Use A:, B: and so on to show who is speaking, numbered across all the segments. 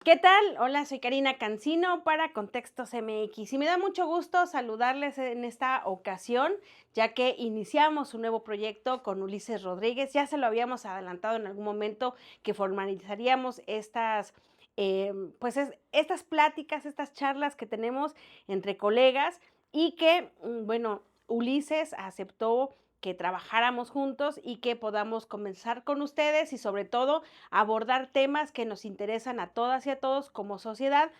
A: ¿Qué tal? Hola, soy Karina Cancino para Contextos MX y me da mucho gusto saludarles en esta ocasión, ya que iniciamos un nuevo proyecto con Ulises Rodríguez. Ya se lo habíamos adelantado en algún momento que formalizaríamos estas pláticas, estas charlas que tenemos entre colegas y que, bueno, Ulises aceptó que trabajáramos juntos y que podamos comenzar con ustedes y sobre todo abordar temas que nos interesan a todas y a todos como sociedad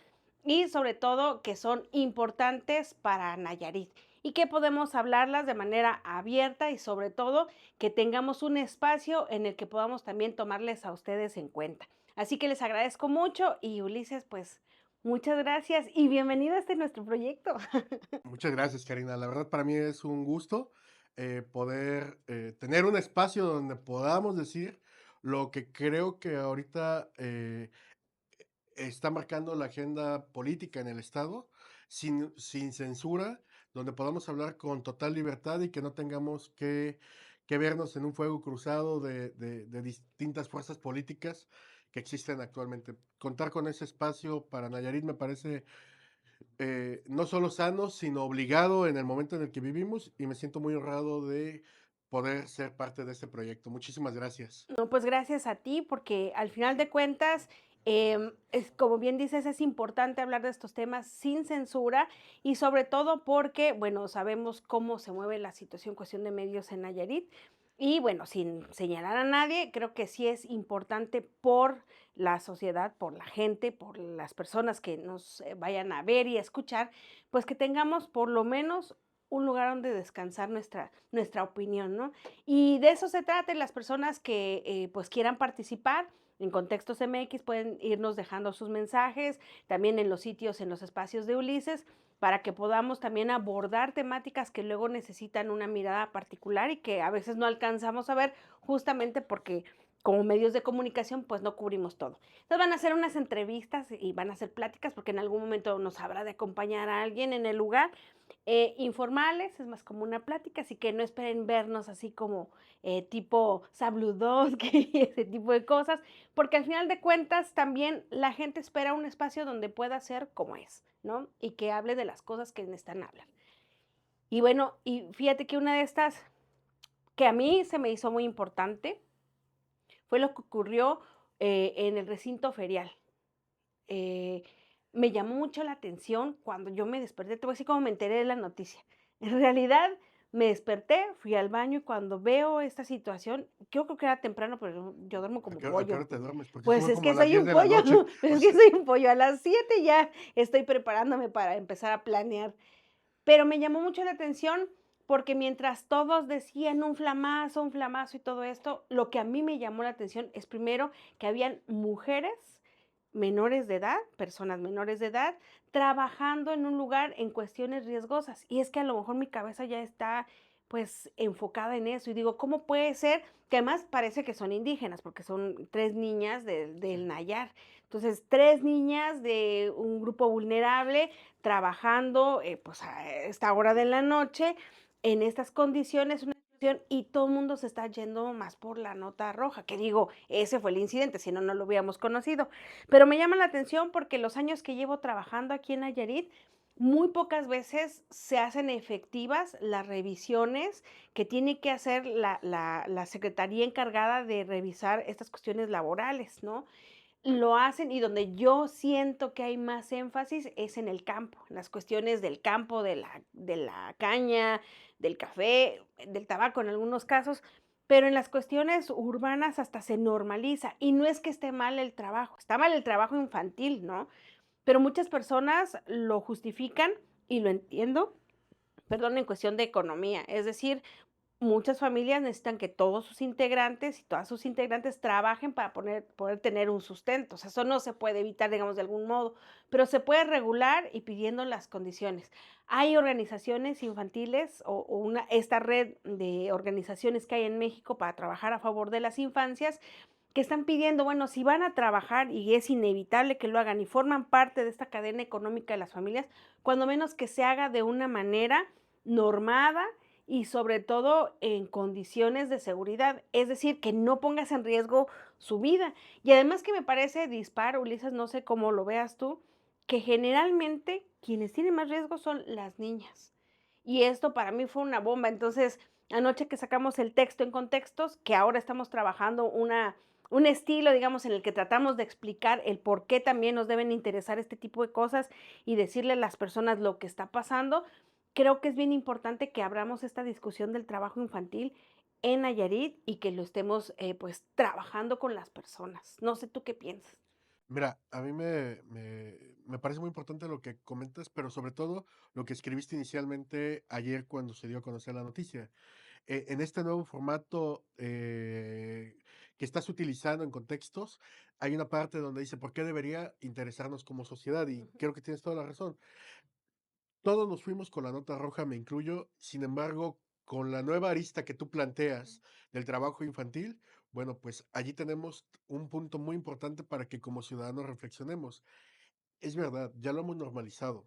A: y sobre todo que son importantes para Nayarit y que podemos hablarlas de manera abierta y sobre todo que tengamos un espacio en el que podamos también tomarles a ustedes en cuenta. Así que les agradezco mucho y Ulises, pues muchas gracias y bienvenido a este nuestro proyecto.
B: Muchas gracias, Karina. La verdad para mí es un gusto poder tener un espacio donde podamos decir lo que creo que ahorita está marcando la agenda política en el Estado, sin censura, donde podamos hablar con total libertad y que no tengamos que vernos en un fuego cruzado de distintas fuerzas políticas que existen actualmente. Contar con ese espacio para Nayarit me parece no solo sano, sino obligado en el momento en el que vivimos y me siento muy honrado de poder ser parte de este proyecto. Muchísimas gracias.
A: No, pues gracias a ti, porque al final de cuentas, es como bien dices, es importante hablar de estos temas sin censura y sobre todo porque, bueno, sabemos cómo se mueve la situación, cuestión de medios en Nayarit. Y bueno, sin señalar a nadie, creo que sí es importante por la sociedad, por la gente, por las personas que nos vayan a ver y a escuchar, pues que tengamos por lo menos un lugar donde descansar nuestra opinión, ¿no? Y de eso se trata, las personas que pues quieran participar en Contextos MX pueden irnos dejando sus mensajes, también en los sitios, en los espacios de Ulises, para que podamos también abordar temáticas que luego necesitan una mirada particular y que a veces no alcanzamos a ver justamente porque como medios de comunicación pues no cubrimos todo. Entonces van a hacer unas entrevistas y van a hacer pláticas porque en algún momento nos habrá de acompañar a alguien en el lugar informales, es más como una plática, así que no esperen vernos así como tipo Sabludowski y ese tipo de cosas, porque al final de cuentas también la gente espera un espacio donde pueda ser como es, ¿no? Y que hable de las cosas que necesitan hablar. Y bueno, y fíjate que una de estas que a mí se me hizo muy importante fue lo que ocurrió en el recinto ferial. Eh, Me llamó mucho la atención cuando yo me desperté, te voy a decir cómo me enteré de la noticia. En realidad, me desperté, fui al baño y cuando veo esta situación, yo creo que era temprano, pero yo duermo como
B: A qué
A: pollo.
B: hora te duermes? Porque sí
A: Pues
B: fue
A: es
B: como a
A: que
B: las
A: soy
B: 10
A: un
B: de la
A: pollo,
B: noche.
A: pues
B: O
A: es que
B: sea,
A: soy un pollo. A las 7 ya estoy preparándome para empezar a planear. Pero me llamó mucho la atención porque mientras todos decían un flamazo y todo esto, lo que a mí me llamó la atención es primero que habían mujeres menores de edad, personas menores de edad, trabajando en un lugar en cuestiones riesgosas. Y es que a lo mejor mi cabeza ya está pues enfocada en eso y digo, ¿cómo puede ser? Que además parece que son indígenas, porque son 3 niñas
B: sí.
A: del Nayar. Entonces, 3 niñas de un grupo vulnerable trabajando, pues, a esta hora de la noche, en estas condiciones, una situación, y todo el mundo se está yendo más por la nota roja, que digo, ese fue el incidente, si no, no lo hubiéramos conocido. Pero me llama la atención porque los años que llevo trabajando aquí en Nayarit, muy pocas veces se hacen efectivas las revisiones que tiene que hacer la secretaría encargada de revisar estas cuestiones laborales, ¿no? Lo hacen y donde yo siento que hay más énfasis es en el campo, en las cuestiones del campo, de la caña, del café, del tabaco en algunos casos, pero en las cuestiones urbanas hasta se normaliza. Y no es que esté mal el trabajo, está mal el trabajo infantil, ¿no? Pero muchas personas lo justifican y lo entiendo, perdón, en cuestión de economía. Es decir, muchas familias necesitan que todos sus integrantes y todas sus integrantes trabajen para poder tener un sustento. O sea, eso no se puede evitar, digamos, de algún modo, pero se puede regular y pidiendo las condiciones. Hay organizaciones infantiles o esta red de organizaciones que hay en México para trabajar a favor de las infancias que están pidiendo, bueno, si van a trabajar y es inevitable que lo hagan y forman parte de esta cadena económica de las familias, cuando menos que se haga de una manera normada y sobre todo en condiciones de seguridad. Es decir, que no pongas en riesgo su vida. Y además que me parece dispar, Ulises, no sé cómo lo veas tú, que generalmente quienes tienen más riesgo son las niñas. Y esto para mí fue una bomba. Entonces, anoche que sacamos el texto en contextos, que ahora estamos trabajando un estilo, digamos, en el que tratamos de explicar el por qué también nos deben interesar este tipo de cosas y decirle a las personas lo que está pasando. Creo que es bien importante que abramos esta discusión del trabajo infantil en Nayarit y que lo estemos, pues, trabajando con las personas. No sé tú qué piensas.
B: Mira, a mí me parece muy importante lo que comentas, pero sobre todo lo que escribiste inicialmente ayer cuando se dio a conocer la noticia. En este nuevo formato que estás utilizando en contextos, hay una parte donde dice, ¿por qué debería interesarnos como sociedad? Y
A: Ujú,
B: creo que tienes toda la razón. Todos nos fuimos con la nota roja, me incluyo. Sin embargo, con la nueva arista que tú planteas del trabajo infantil, bueno, pues allí tenemos un punto muy importante para que como ciudadanos reflexionemos. Es verdad, ya lo hemos normalizado.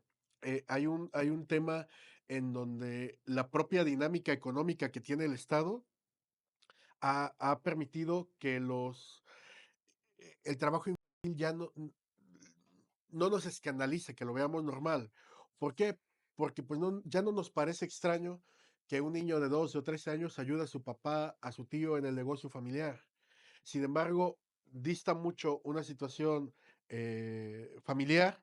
B: Hay un tema en donde la propia dinámica económica que tiene el Estado ha permitido que el trabajo infantil ya no nos escandalice, que lo veamos normal. ¿Por qué? Porque pues ya no nos parece extraño que un niño de 12 o 13 años ayude a su papá, a su tío en el negocio familiar. Sin embargo, dista mucho una situación familiar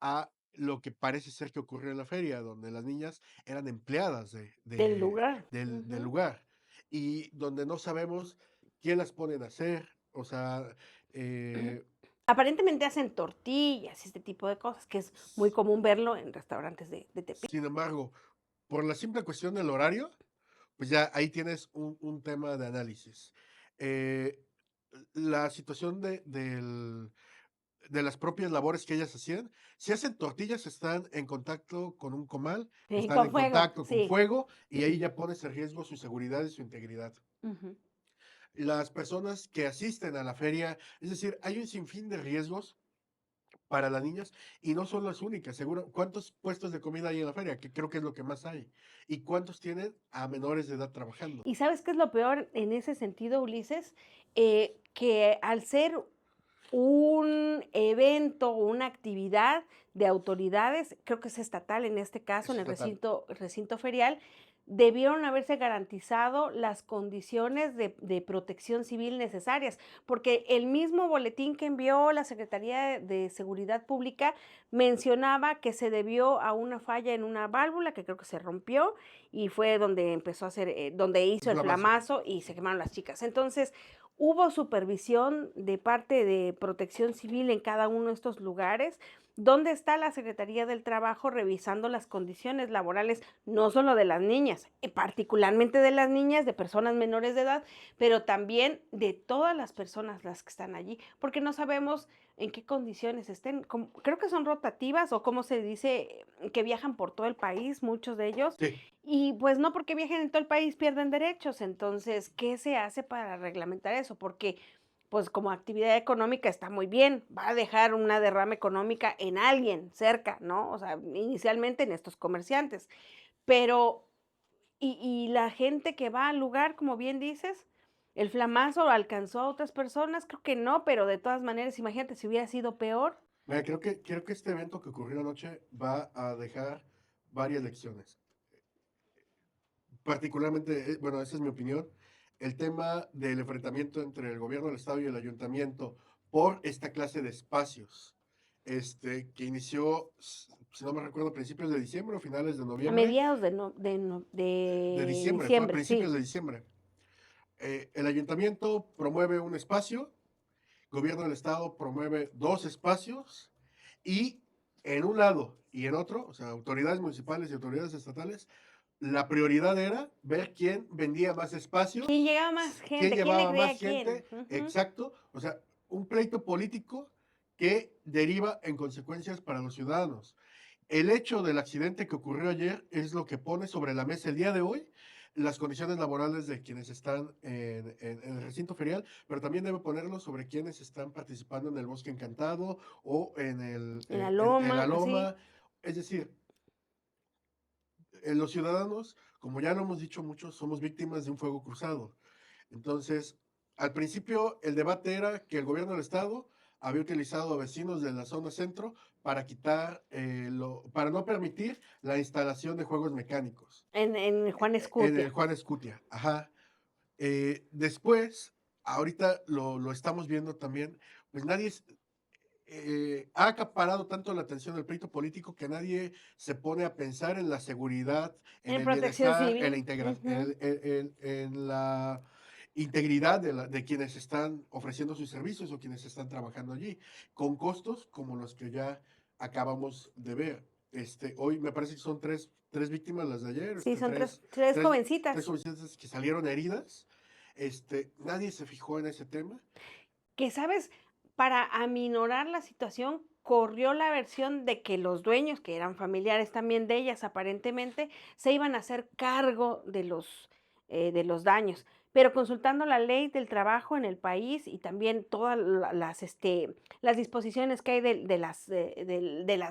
B: a lo que parece ser que ocurrió en la feria, donde las niñas eran empleadas
A: del lugar.
B: del
A: Ujú.
B: lugar y donde no sabemos quién las ponen a hacer, o sea,
A: Aparentemente hacen tortillas y este tipo de cosas, que es muy común verlo en restaurantes de Tepic.
B: sin embargo, por la simple cuestión del horario, pues ya ahí tienes un tema de análisis. Eh, la situación de las propias labores que ellas hacían, si hacen tortillas, están en contacto con un comal,
A: Sí,
B: están
A: con
B: en
A: fuego,
B: contacto con
A: sí.
B: fuego y ahí ya pones en riesgo su seguridad y su integridad.
A: Ujú.
B: Las personas que asisten a la feria, es decir, hay un sinfín de riesgos para las niñas y no son las únicas, seguro. ¿Cuántos puestos de comida hay en la feria? Que creo que es lo que más hay. ¿Y cuántos tienen a menores de edad trabajando?
A: ¿Y sabes qué es lo peor en ese sentido, Ulises? Que al ser un evento, una actividad de autoridades, creo que es estatal en este caso,
B: Es
A: en el
B: estatal.
A: recinto ferial, debieron haberse garantizado las condiciones de protección civil necesarias, porque el mismo boletín que envió la Secretaría de Seguridad Pública mencionaba que se debió a una falla en una válvula que creo que se rompió y fue donde empezó a hacer, donde
B: Un
A: hizo el
B: flamazo.
A: flamazo y se quemaron las chicas. Entonces, hubo supervisión de parte de Protección Civil en cada uno de estos lugares. ¿Dónde está la Secretaría del Trabajo revisando las condiciones laborales, no solo de las niñas, particularmente de las niñas, de personas menores de edad, pero también de todas las personas las que están allí? Porque no sabemos en qué condiciones estén. Creo que son rotativas o como se dice, que viajan por todo el país, muchos de ellos,
B: Sí,
A: y pues no porque viajen en todo el país pierden derechos. Entonces, ¿qué se hace para reglamentar eso? Porque pues como actividad económica está muy bien, va a dejar una derrama económica en alguien cerca, ¿no? O sea, inicialmente en estos comerciantes, pero y la gente que va al lugar, como bien dices, ¿el flamazo alcanzó a otras personas? Creo que no, pero de todas maneras, imagínate si hubiera sido peor.
B: mira, creo que este evento que ocurrió anoche va a dejar varias lecciones. Particularmente, bueno, esa es mi opinión, el tema del enfrentamiento entre el gobierno del estado y el ayuntamiento por esta clase de espacios, que inició, si no me recuerdo, a principios de diciembre o finales de
A: A
B: noviembre,
A: mediados de no
B: de
A: de
B: diciembre, fue a
A: diciembre,
B: principios
A: sí.
B: de diciembre. El ayuntamiento promueve un espacio, gobierno del estado promueve dos espacios y en un lado y en otro, o sea, autoridades municipales y autoridades estatales, la prioridad era ver quién vendía más
A: ¿Quién
B: espacios,
A: llegaba más
B: quién
A: gente? ¿Quién le
B: llevaba
A: creía
B: más
A: a quién?
B: gente,
A: Ujú.
B: exacto, o sea, un pleito político que deriva en consecuencias para los ciudadanos. El hecho del accidente que ocurrió ayer es lo que pone sobre la mesa el día de hoy las condiciones laborales de quienes están en el recinto ferial, pero también debe ponerlo sobre quienes están participando en el Bosque Encantado o
A: En la
B: en la
A: loma, sí.
B: Loma. Es decir, los ciudadanos, como ya lo hemos dicho mucho, somos víctimas de un fuego cruzado. Entonces, Al principio, el debate era que el gobierno del estado había utilizado a vecinos de la zona centro para quitar, para no permitir la instalación de juegos mecánicos
A: En Juan
B: en el
A: Escutia.
B: Juan Escutia. Ajá. Después, ahorita lo estamos viendo también, pues nadie ha acaparado tanto la atención del pleito político que nadie se pone a pensar en la seguridad, en
A: En
B: el
A: Protección
B: bienestar, en la
A: Civil. Ujú.
B: en la integridad de quienes están ofreciendo sus servicios o quienes están trabajando allí, con costos como los que ya acabamos de ver. Hoy me parece que son tres víctimas las de ayer,
A: Sí, son tres
B: tres, tres
A: jovencitas.
B: jovencitas que salieron heridas. Nadie se fijó en ese tema.
A: Que, ¿sabes? Para aminorar la situación, corrió la versión de que los dueños, que eran familiares también de ellas aparentemente, se iban a hacer cargo de los daños. Pero consultando la ley del trabajo en el país y también todas las disposiciones que hay de las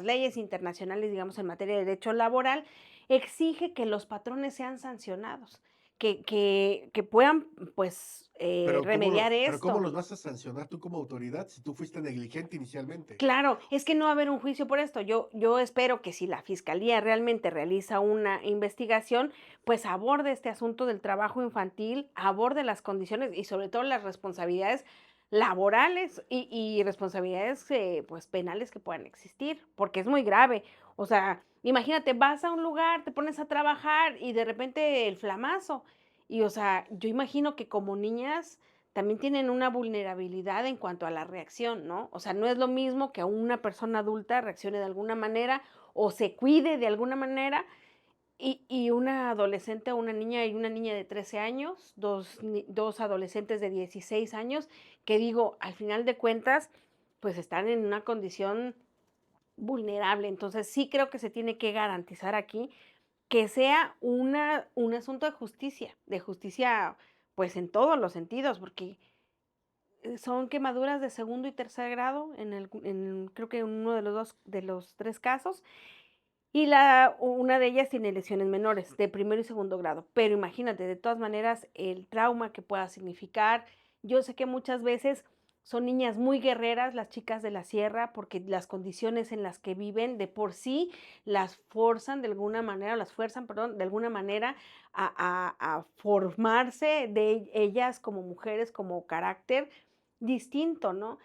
A: leyes internacionales, digamos, en materia de derecho laboral, exige que los patrones sean sancionados, que puedan, pues, remediar
B: Pero ¿cómo
A: esto.
B: los vas a sancionar tú como autoridad si tú fuiste negligente inicialmente?
A: Claro, es que no va a haber un juicio por esto. Yo espero que si la fiscalía realmente realiza una investigación, pues aborde este asunto del trabajo infantil, aborde las condiciones y sobre todo las responsabilidades laborales y responsabilidades, pues, penales que puedan existir, porque es muy grave. O sea, imagínate, vas a un lugar, te pones a trabajar y de repente el flamazo. Y, o sea, yo imagino que como niñas también tienen una vulnerabilidad en cuanto a la reacción, ¿no? O sea, no es lo mismo que una persona adulta reaccione de alguna manera o se cuide de alguna manera y una adolescente o una niña y una niña de 13 años, dos adolescentes de 16 años, que digo, al final de cuentas, pues están en una condición vulnerable. Entonces, sí creo que se tiene que garantizar aquí que sea un asunto de justicia, pues en todos los sentidos, porque son quemaduras de segundo y tercer grado creo que en uno de los 2 de los 3 casos, y una de ellas tiene lesiones menores, de primero y segundo grado. Pero imagínate, de todas maneras, el trauma que pueda significar. Yo sé que muchas veces son niñas muy guerreras, las chicas de la sierra, porque las condiciones en las que viven de por sí las forzan de alguna manera, las fuerzan, perdón, de alguna manera a formarse de ellas como mujeres, como carácter distinto, ¿no?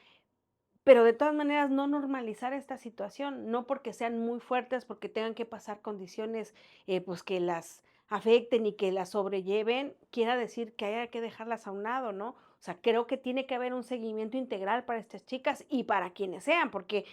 A: Pero de todas maneras, no normalizar esta situación, no porque sean muy fuertes, porque tengan que pasar condiciones, pues, que las afecten y que las sobrelleven, quiera decir que haya que dejarlas a un lado, ¿no? O sea, creo que tiene que haber un seguimiento integral para estas chicas y para quienes sean, porque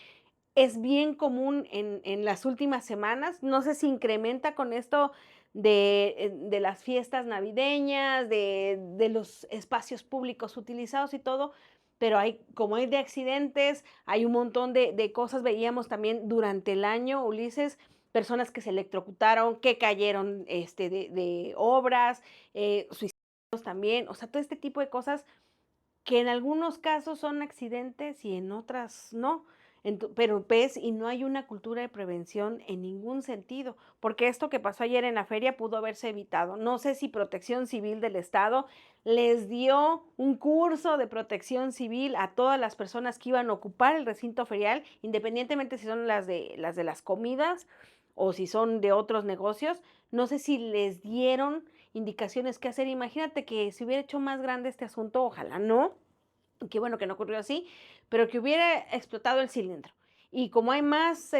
A: es bien común en las últimas semanas, no sé si incrementa con esto de las fiestas navideñas, de los espacios públicos utilizados y todo, pero como hay de accidentes, hay un montón de cosas. Veíamos también durante el año, Ulises, personas que se electrocutaron, que cayeron, de obras, suicidios también, o sea, todo este tipo de cosas que en algunos casos son accidentes y en otras no. Pero ves, y no hay una cultura de prevención en ningún sentido, porque esto que pasó ayer en la feria pudo haberse evitado. No sé si Protección Civil del Estado les dio un curso de protección civil a todas las personas que iban a ocupar el recinto ferial, independientemente si son las de las comidas o si son de otros negocios. No sé si les dieron indicaciones qué hacer. Imagínate que se hubiera hecho más grande este asunto, ojalá no, qué bueno que no ocurrió así, pero que hubiera explotado el cilindro. Y como hay más,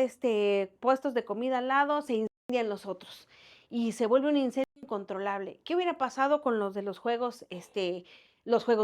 A: puestos de comida al lado, se incendian los otros y se vuelve un incendio incontrolable. ¿Qué hubiera pasado con los de los juegos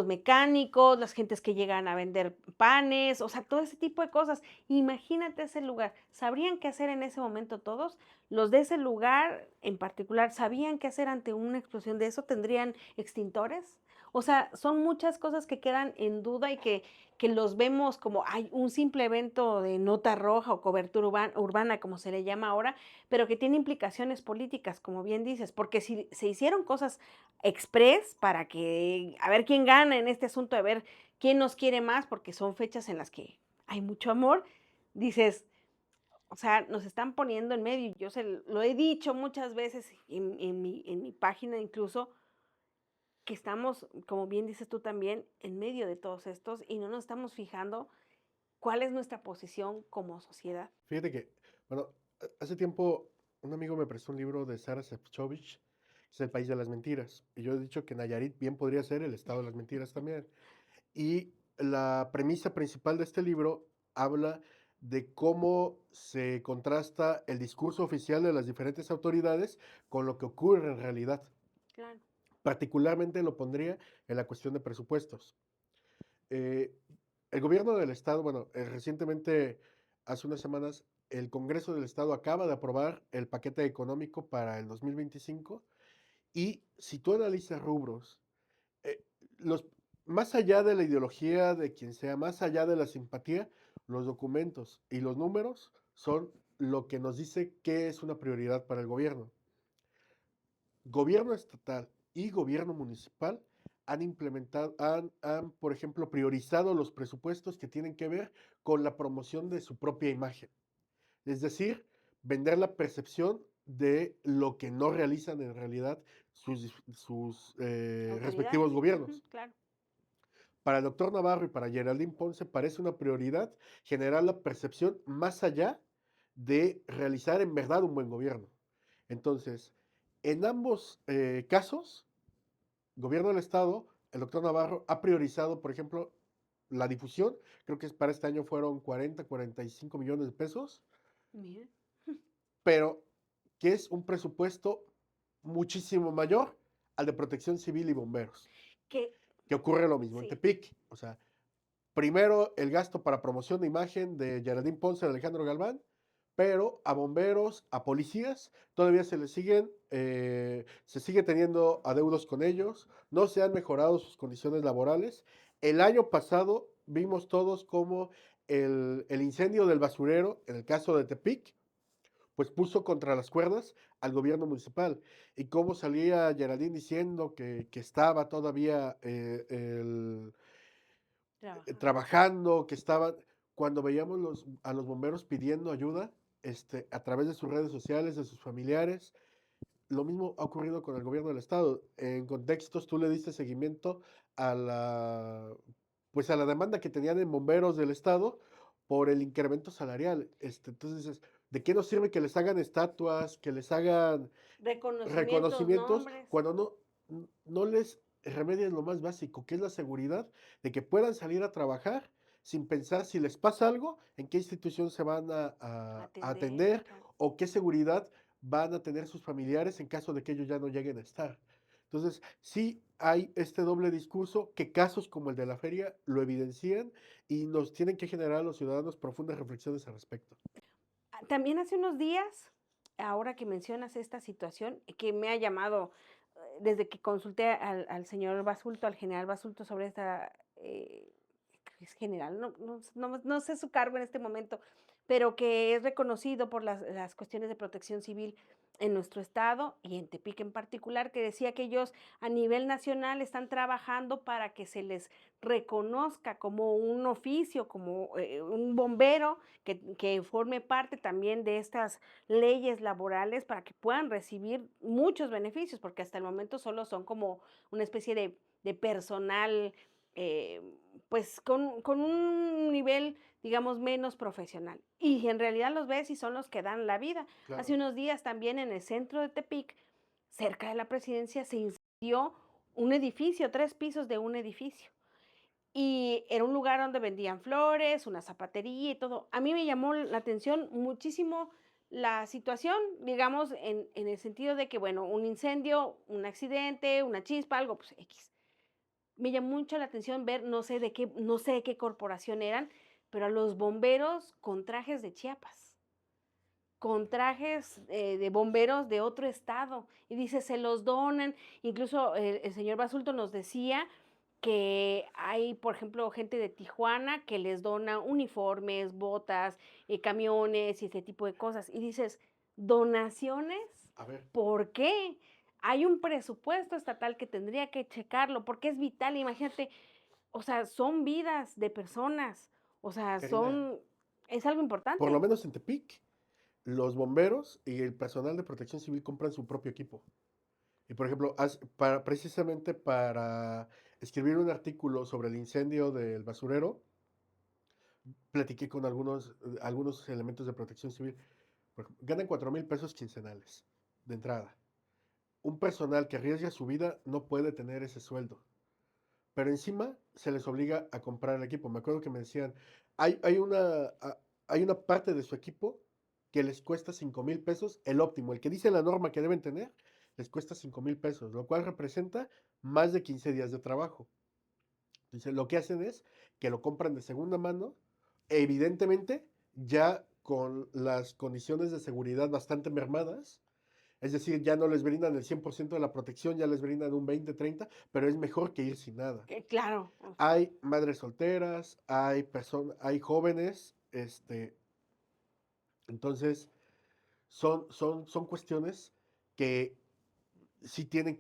A: mecánicos, las gentes que llegan a vender panes, o sea, todo ese tipo de cosas? Imagínate ese lugar. ¿Sabrían qué hacer en ese momento todos? Los de ese lugar en particular, ¿sabían qué hacer ante una explosión de eso? ¿Tendrían extintores? O sea, son muchas cosas que quedan en duda y que los vemos como hay un simple evento de nota roja o cobertura urbana, como se le llama ahora, pero que tiene implicaciones políticas, como bien dices, porque si se hicieron cosas express para que a ver quién gana en este asunto, a ver quién nos quiere más, porque son fechas en las que hay mucho amor, dices, o sea, nos están poniendo en medio, y yo lo he dicho muchas veces en mi página incluso, que estamos, como bien dices tú también, en medio de todos estos y no nos estamos fijando cuál es nuestra posición como sociedad.
B: Fíjate que, bueno, hace tiempo un amigo me prestó un libro de Sara Sefcovic, es El país de las mentiras. Y yo he dicho que Nayarit bien podría ser el estado de las mentiras también. Y la premisa principal de este libro habla de cómo se contrasta el discurso oficial de las diferentes autoridades con lo que ocurre en realidad.
A: Claro.
B: Particularmente lo pondría en la cuestión de presupuestos. Eh, el gobierno del estado, bueno, recientemente, hace unas semanas, el Congreso del Estado acaba de aprobar el paquete económico para el 2025 y si tú analizas rubros, eh, los, más allá de la ideología de quien sea, más allá de la simpatía, los documentos y los números son lo que nos dice qué es una prioridad para el gobierno. Gobierno estatal y gobierno municipal han implementado, por ejemplo, priorizado los presupuestos que tienen que ver con la promoción de su propia imagen. Es decir, vender la percepción de lo que no realizan en realidad sus respectivos
A: Autoridades. Ujú,
B: gobiernos.
A: claro.
B: Para el doctor Navarro y para Geraldine Ponce parece una prioridad generar la percepción más allá de realizar en verdad un buen gobierno. Entonces, en ambos casos, gobierno del Estado, el doctor Navarro ha priorizado, por ejemplo, la difusión, creo que para este año fueron 45 millones de pesos,
A: Mira.
B: pero que es un presupuesto muchísimo mayor al de protección civil y bomberos,
A: Que
B: que ocurre lo mismo en
A: sí.
B: Tepic. O sea, primero el gasto para promoción de imagen de Geraldine Ponce y Alejandro Galván, pero a bomberos, a policías, todavía se sigue teniendo adeudos con ellos, no se han mejorado sus condiciones laborales. El año pasado vimos todos como el incendio del basurero, en el caso de Tepic, pues puso contra las cuerdas al gobierno municipal. Y cómo salía Geraldine diciendo que estaba todavía
A: Trabajando.
B: trabajando, que estaban, cuando veíamos a los bomberos pidiendo ayuda a través de sus redes sociales, de sus familiares, lo mismo ha ocurrido con el gobierno del estado. En contextos, tú le diste seguimiento a pues a la demanda que tenían en bomberos del estado por el incremento salarial. Entonces dices, ¿de qué nos sirve que les hagan estatuas, que les hagan
A: Reconocimientos,
B: reconocimientos
A: nombres.
B: cuando no les remedian lo más básico, que es la seguridad de que puedan salir a trabajar sin pensar si les pasa algo, en qué institución se van a
A: Atender,
B: atender
A: claro.
B: o qué seguridad van a tener sus familiares en caso de que ellos ya no lleguen a estar? Entonces, sí hay este doble discurso que casos como el de la feria lo evidencian y nos tienen que generar a los ciudadanos profundas reflexiones al respecto.
A: También hace unos días, ahora que mencionas esta situación, que me ha llamado, desde que consulté al señor Basulto, al general Basulto, sobre esta, creo que es general, no sé su cargo en este momento, pero que es reconocido por las cuestiones de protección civil en nuestro estado y en Tepic en particular, que decía que ellos a nivel nacional están trabajando para que se les reconozca como un oficio, como un bombero que forme parte también de estas leyes laborales para que puedan recibir muchos beneficios, porque hasta el momento solo son como una especie de personal, eh, pues con un nivel, digamos, menos profesional. Y en realidad los ves y son los que dan la vida. Hace
B: Claro.
A: unos días también en el centro de Tepic, cerca de la presidencia, se incendió un edificio, 3 pisos de un edificio. Y era un lugar donde vendían flores, una zapatería y todo. A mí me llamó la atención muchísimo la situación, digamos, en el sentido de que, bueno, un incendio, un accidente, una chispa, algo, pues X. Me llamó mucho la atención ver, no sé de qué corporación eran, pero a los bomberos con trajes de Chiapas, con trajes de bomberos de otro estado. Y dice, se los donan. Incluso el señor Basulto nos decía que hay, por ejemplo, gente de Tijuana que les dona uniformes, botas, camiones y ese tipo de cosas. Y dices, ¿donaciones?
B: A ver,
A: ¿Por qué? Hay un presupuesto estatal que tendría que checarlo porque es vital. Imagínate, o sea, son vidas de personas, o sea,
B: Karina,
A: es algo
B: por lo
A: importante.
B: menos en Tepic, los bomberos y el personal de protección civil compran su propio equipo. Y por ejemplo, precisamente para escribir un artículo sobre el incendio del basurero, platiqué con algunos elementos de protección civil. Por ejemplo, ganan 4,000 pesos quincenales de entrada. Un personal que arriesga su vida no puede tener ese sueldo. Pero encima se les obliga a comprar el equipo. Me acuerdo que me decían, hay una parte de su equipo que les cuesta 5,000 pesos, el óptimo, el que dice la norma que deben tener, les cuesta 5,000 pesos, lo cual representa más de 15 días de trabajo. Entonces, lo que hacen es que lo compran de segunda mano, evidentemente ya con las condiciones de seguridad bastante mermadas, es decir, ya no les brindan el 100% de la protección, ya les brindan un 20, 30, pero es mejor que ir sin nada.
A: Que claro,
B: Hay madres solteras, hay jóvenes, entonces son cuestiones que sí tienen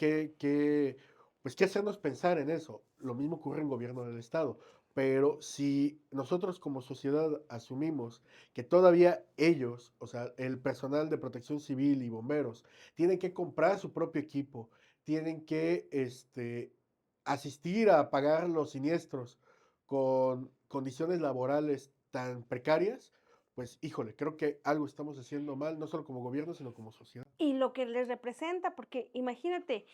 B: pues, que hacernos pensar en eso. Lo mismo ocurre en gobierno del Estado. Pero si nosotros como sociedad asumimos que todavía ellos, o sea, el personal de protección civil y bomberos, tienen que comprar su propio equipo, tienen que asistir a pagar los siniestros con condiciones laborales tan precarias, pues híjole, creo que algo estamos haciendo mal, no solo como gobierno, sino como sociedad.
A: y lo que les representa, porque imagínate,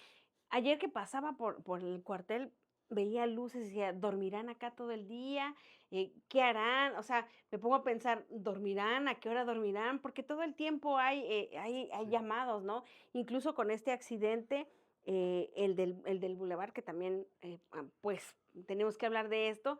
A: ayer que pasaba por el cuartel, veía luces y decía: "¿Dormirán acá todo el día? ¿Qué harán?". O sea, me pongo a pensar, ¿dormirán? ¿A qué hora dormirán? Porque todo el tiempo hay
B: Sí.
A: llamados, ¿no? Incluso con este accidente, el del bulevar, que también, pues, tenemos que hablar de esto,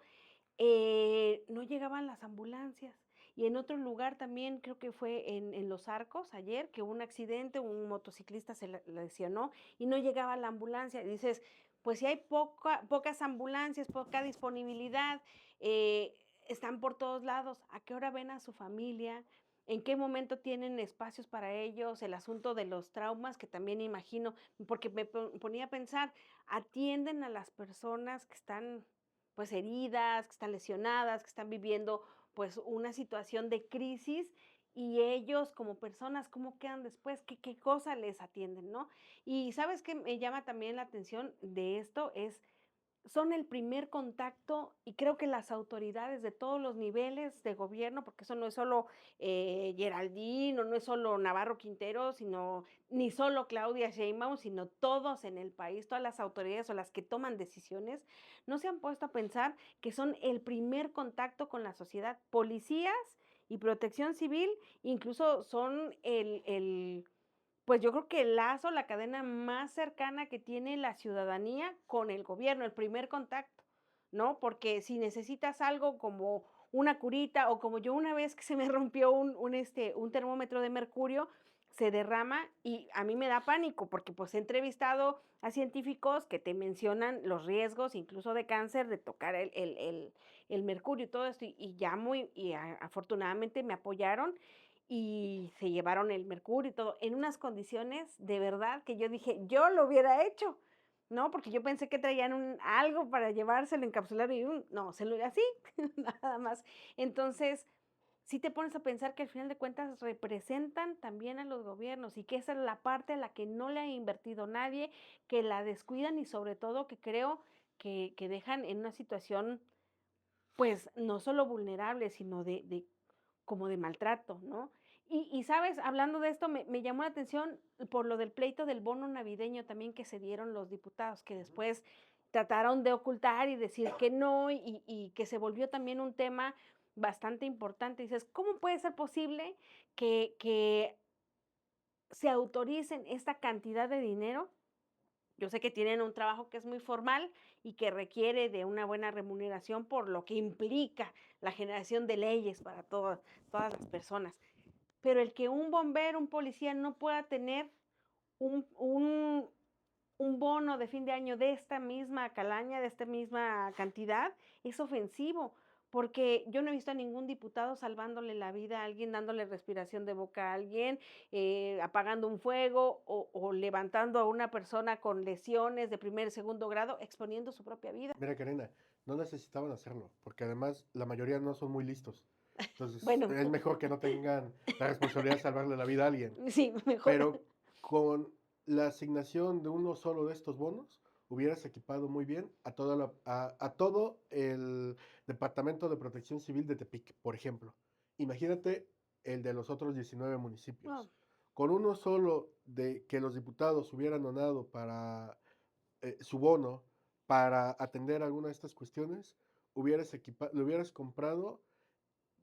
A: no llegaban las ambulancias. Y en otro lugar también, creo que fue en Los Arcos ayer, que hubo un accidente, un motociclista se lesionó y no llegaba la ambulancia. Y dices, pues si hay pocas ambulancias, poca disponibilidad, eh, están por todos lados, ¿a qué hora ven a su familia? ¿En qué momento tienen espacios para ellos? El asunto de los traumas, que también imagino, porque me ponía a pensar, atienden a las personas que están pues heridas, que están lesionadas, que están viviendo pues una situación de crisis y ellos como personas, ¿cómo quedan después? ¿Qué cosa les atienden, no? Y ¿sabes qué me llama también la atención de esto? Son el primer contacto y creo que las autoridades de todos los niveles de gobierno, porque eso no es solo Geraldine o no es solo Navarro Quintero, sino ni solo Claudia Sheinbaum, sino todos en el país, todas las autoridades o las que toman decisiones, no se han puesto a pensar que son el primer contacto con la sociedad. Policías y protección civil incluso son pues yo creo que el lazo, la cadena más cercana que tiene la ciudadanía con el gobierno, el primer contacto, ¿no? Porque si necesitas algo como una curita o como yo una vez que se me rompió un termómetro de mercurio, se derrama y a mí me da pánico porque pues he entrevistado a científicos que te mencionan los riesgos incluso de cáncer de tocar el mercurio y todo esto y llamo afortunadamente me apoyaron y se llevaron el mercurio y todo, en unas condiciones de verdad que yo dije: "Yo lo hubiera hecho", ¿no? Porque yo pensé que traían algo para llevárselo, encapsular y no, se lo así, nada más. Entonces, sí te pones a pensar que al final de cuentas representan también a los gobiernos y que esa es la parte a la que no le ha invertido nadie, que la descuidan y sobre todo que creo que dejan en una situación, pues, no solo vulnerable, sino de como de maltrato, ¿no? Y, ¿sabes? Hablando de esto, me llamó la atención por lo del pleito del bono navideño también que se dieron los diputados, que después trataron de ocultar y decir que no, y que se volvió también un tema bastante importante. Dices, ¿cómo puede ser posible que se autoricen esta cantidad de dinero? Yo sé que tienen un trabajo que es muy formal y que requiere de una buena remuneración por lo que implica la generación de leyes para todas las personas. Pero el que un bombero, un policía no pueda tener un un un bono de fin de año de esta misma calaña, de esta misma cantidad, es ofensivo, porque yo no he visto a ningún diputado salvándole la vida a alguien, dándole respiración de boca a alguien, apagando un fuego o levantando a una persona con lesiones de primer y segundo grado, exponiendo su propia vida.
B: Mira, Karina, no necesitaban hacerlo, porque además la mayoría no son muy listos. Entonces,
A: Bueno,
B: es mejor que no tengan la responsabilidad de salvarle la vida a alguien.
A: sí, mejor.
B: Pero con la asignación de uno solo de estos bonos hubieras equipado muy bien a, a todo el Departamento de Protección Civil de Tepic, por ejemplo. Imagínate el de los otros 19
A: No,
B: municipios. Con uno solo de que los diputados hubieran donado para su bono para atender alguna de estas cuestiones, le hubieras comprado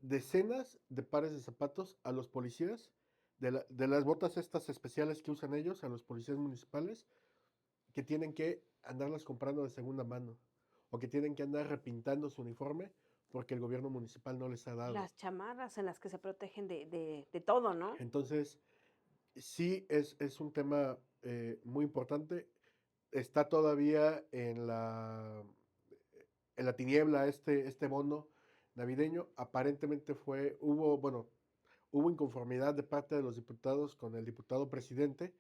B: decenas de pares de zapatos a los policías, de las botas estas especiales que usan ellos, a los policías municipales, que tienen que andarlas comprando de segunda mano, o que tienen que andar repintando su uniforme porque el gobierno municipal no les ha dado.
A: las chamarras en las que se protegen de todo, ¿no?
B: Entonces, sí es un tema muy importante. Está todavía en la tiniebla este bono navideño. Aparentemente bueno, hubo inconformidad de parte de los diputados con el diputado presidente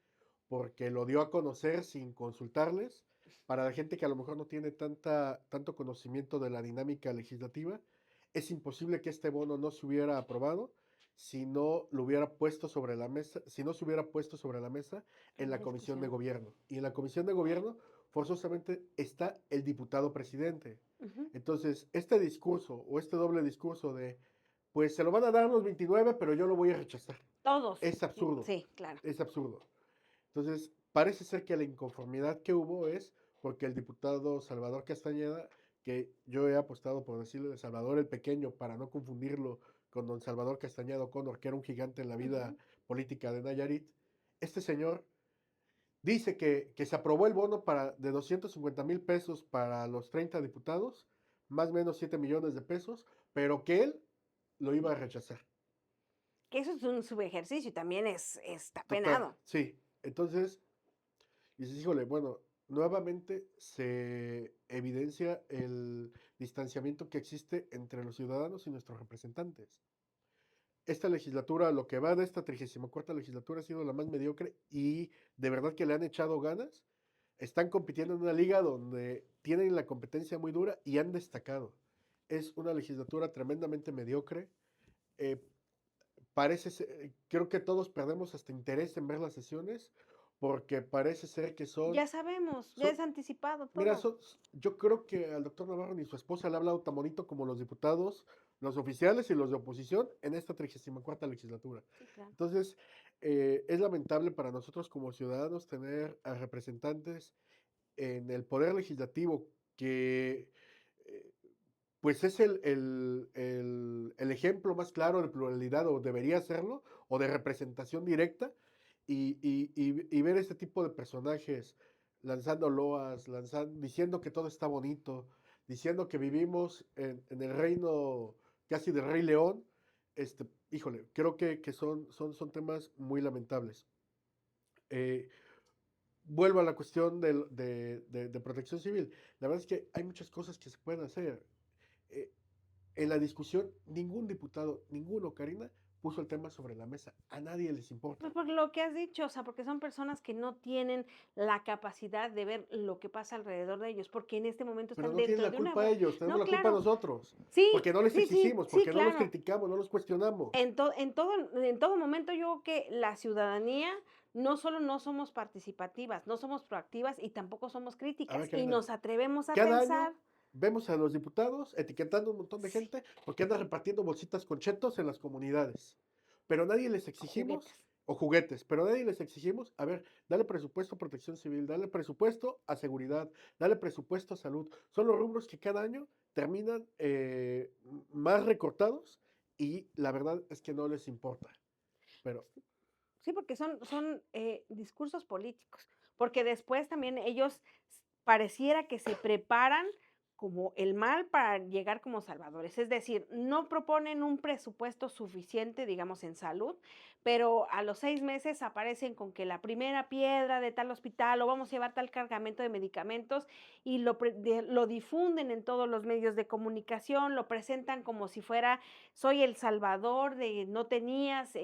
B: porque lo dio a conocer sin consultarles. Para la gente que a lo mejor no tiene tanto conocimiento de la dinámica legislativa, es imposible que este bono no se hubiera aprobado si no lo hubiera puesto sobre la mesa, si no se hubiera puesto sobre la mesa en
A: En la
B: la Comisión de
A: discusión.
B: Gobierno. Y en la Comisión de Gobierno, forzosamente, está el diputado presidente.
A: Ujú.
B: Entonces, este discurso o este doble discurso de, pues se lo van a dar los 29, pero yo lo voy a rechazar.
A: Todos.
B: Es absurdo,
A: Sí, claro.
B: es absurdo. Entonces, parece ser que la inconformidad que hubo es porque el diputado Salvador Castañeda, que yo he apostado por decirle de Salvador el Pequeño para no confundirlo con don Salvador Castañeda O'Connor, que era un gigante en la vida
A: Ujú.
B: política de Nayarit, este señor dice que se aprobó el bono de 250,000 pesos para los 30 diputados, más o menos 7 millones de pesos, pero que él lo iba a rechazar.
A: Que eso es un subejercicio y también está
B: Total,
A: penado.
B: sí. Entonces, dices, híjole, bueno, nuevamente se evidencia el distanciamiento que existe entre los ciudadanos y nuestros representantes. Esta legislatura, lo que va de esta 34ª legislatura, ha sido la más mediocre y de verdad que le han echado ganas. Están compitiendo en una liga donde tienen la competencia muy dura y han destacado. Es una legislatura tremendamente mediocre. Eh, creo que todos perdemos hasta interés en ver las sesiones porque parece ser que
A: Ya sabemos, ya
B: son
A: es anticipado
B: mira,
A: todo.
B: yo creo que al doctor Navarro ni su esposa le ha hablado tan bonito como los diputados, los oficiales y los de oposición en esta 34ª legislatura.
A: Sí, claro.
B: Entonces, es lamentable para nosotros como ciudadanos tener a representantes en el poder legislativo que eh, pues es el ejemplo más claro de pluralidad, o debería serlo, o de representación directa, y ver este tipo de personajes lanzando loas, diciendo que todo está bonito, diciendo que vivimos en el reino casi de Rey León, híjole, creo que son temas muy lamentables. Eh, Vuelvo a la cuestión de protección civil. La verdad es que hay muchas cosas que se pueden hacer. Eh, en la discusión, ningún diputado, ninguno, Karina, puso el tema sobre la mesa. A nadie les importa.
A: Pues por lo que has dicho, o sea, porque son personas que no tienen la capacidad de ver lo que pasa alrededor de ellos, porque en este momento
B: Pero
A: están
B: no tienen
A: dentro
B: la
A: de una
B: culpa ellos, tenemos
A: no,
B: la culpa
A: claro.
B: nosotros.
A: Sí,
B: Porque no les
A: sí, sí,
B: exigimos,
A: sí,
B: porque no los
A: claro.
B: criticamos, no los cuestionamos.
A: En todo momento yo creo que la ciudadanía no solo no somos participativas, no somos proactivas y tampoco somos
B: A ver,
A: críticas, y
B: Karina,
A: nos atrevemos a
B: cada año
A: pensar.
B: vemos a los diputados etiquetando un montón de
A: Sí,
B: gente porque andan repartiendo bolsitas con chetos en las comunidades. Pero nadie les exigimos,
A: juguetes.
B: o juguetes, pero nadie les exigimos, a ver, dale presupuesto a protección civil, dale presupuesto a seguridad, dale presupuesto a salud. Son los rubros que cada año terminan más recortados y la verdad es que no les importa. Pero,
A: Sí, porque son discursos políticos, porque después también ellos pareciera que se preparan como el mal para llegar como salvadores. Es decir, no proponen un presupuesto suficiente, digamos, en salud, pero a los 6 meses aparecen con que la primera piedra de tal hospital o vamos a llevar tal cargamento de medicamentos y lo difunden en todos los medios de comunicación, lo presentan como si fuera soy el salvador de no tenías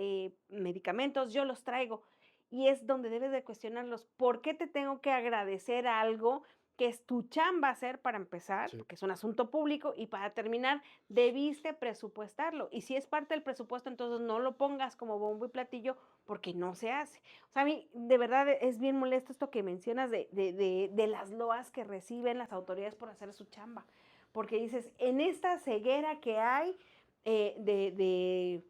A: medicamentos, yo los traigo. Y es donde debes de cuestionarlos, ¿por qué te tengo que agradecer algo que es tu chamba hacer para empezar,
B: Sí.
A: porque es un asunto público, y para terminar, debiste presupuestarlo. Y si es parte del presupuesto, entonces no lo pongas como bombo y platillo porque no se hace. O sea, a mí de verdad es bien molesto esto que mencionas de las loas que reciben las autoridades por hacer su chamba. Porque dices, en esta ceguera que hay eh, de, de,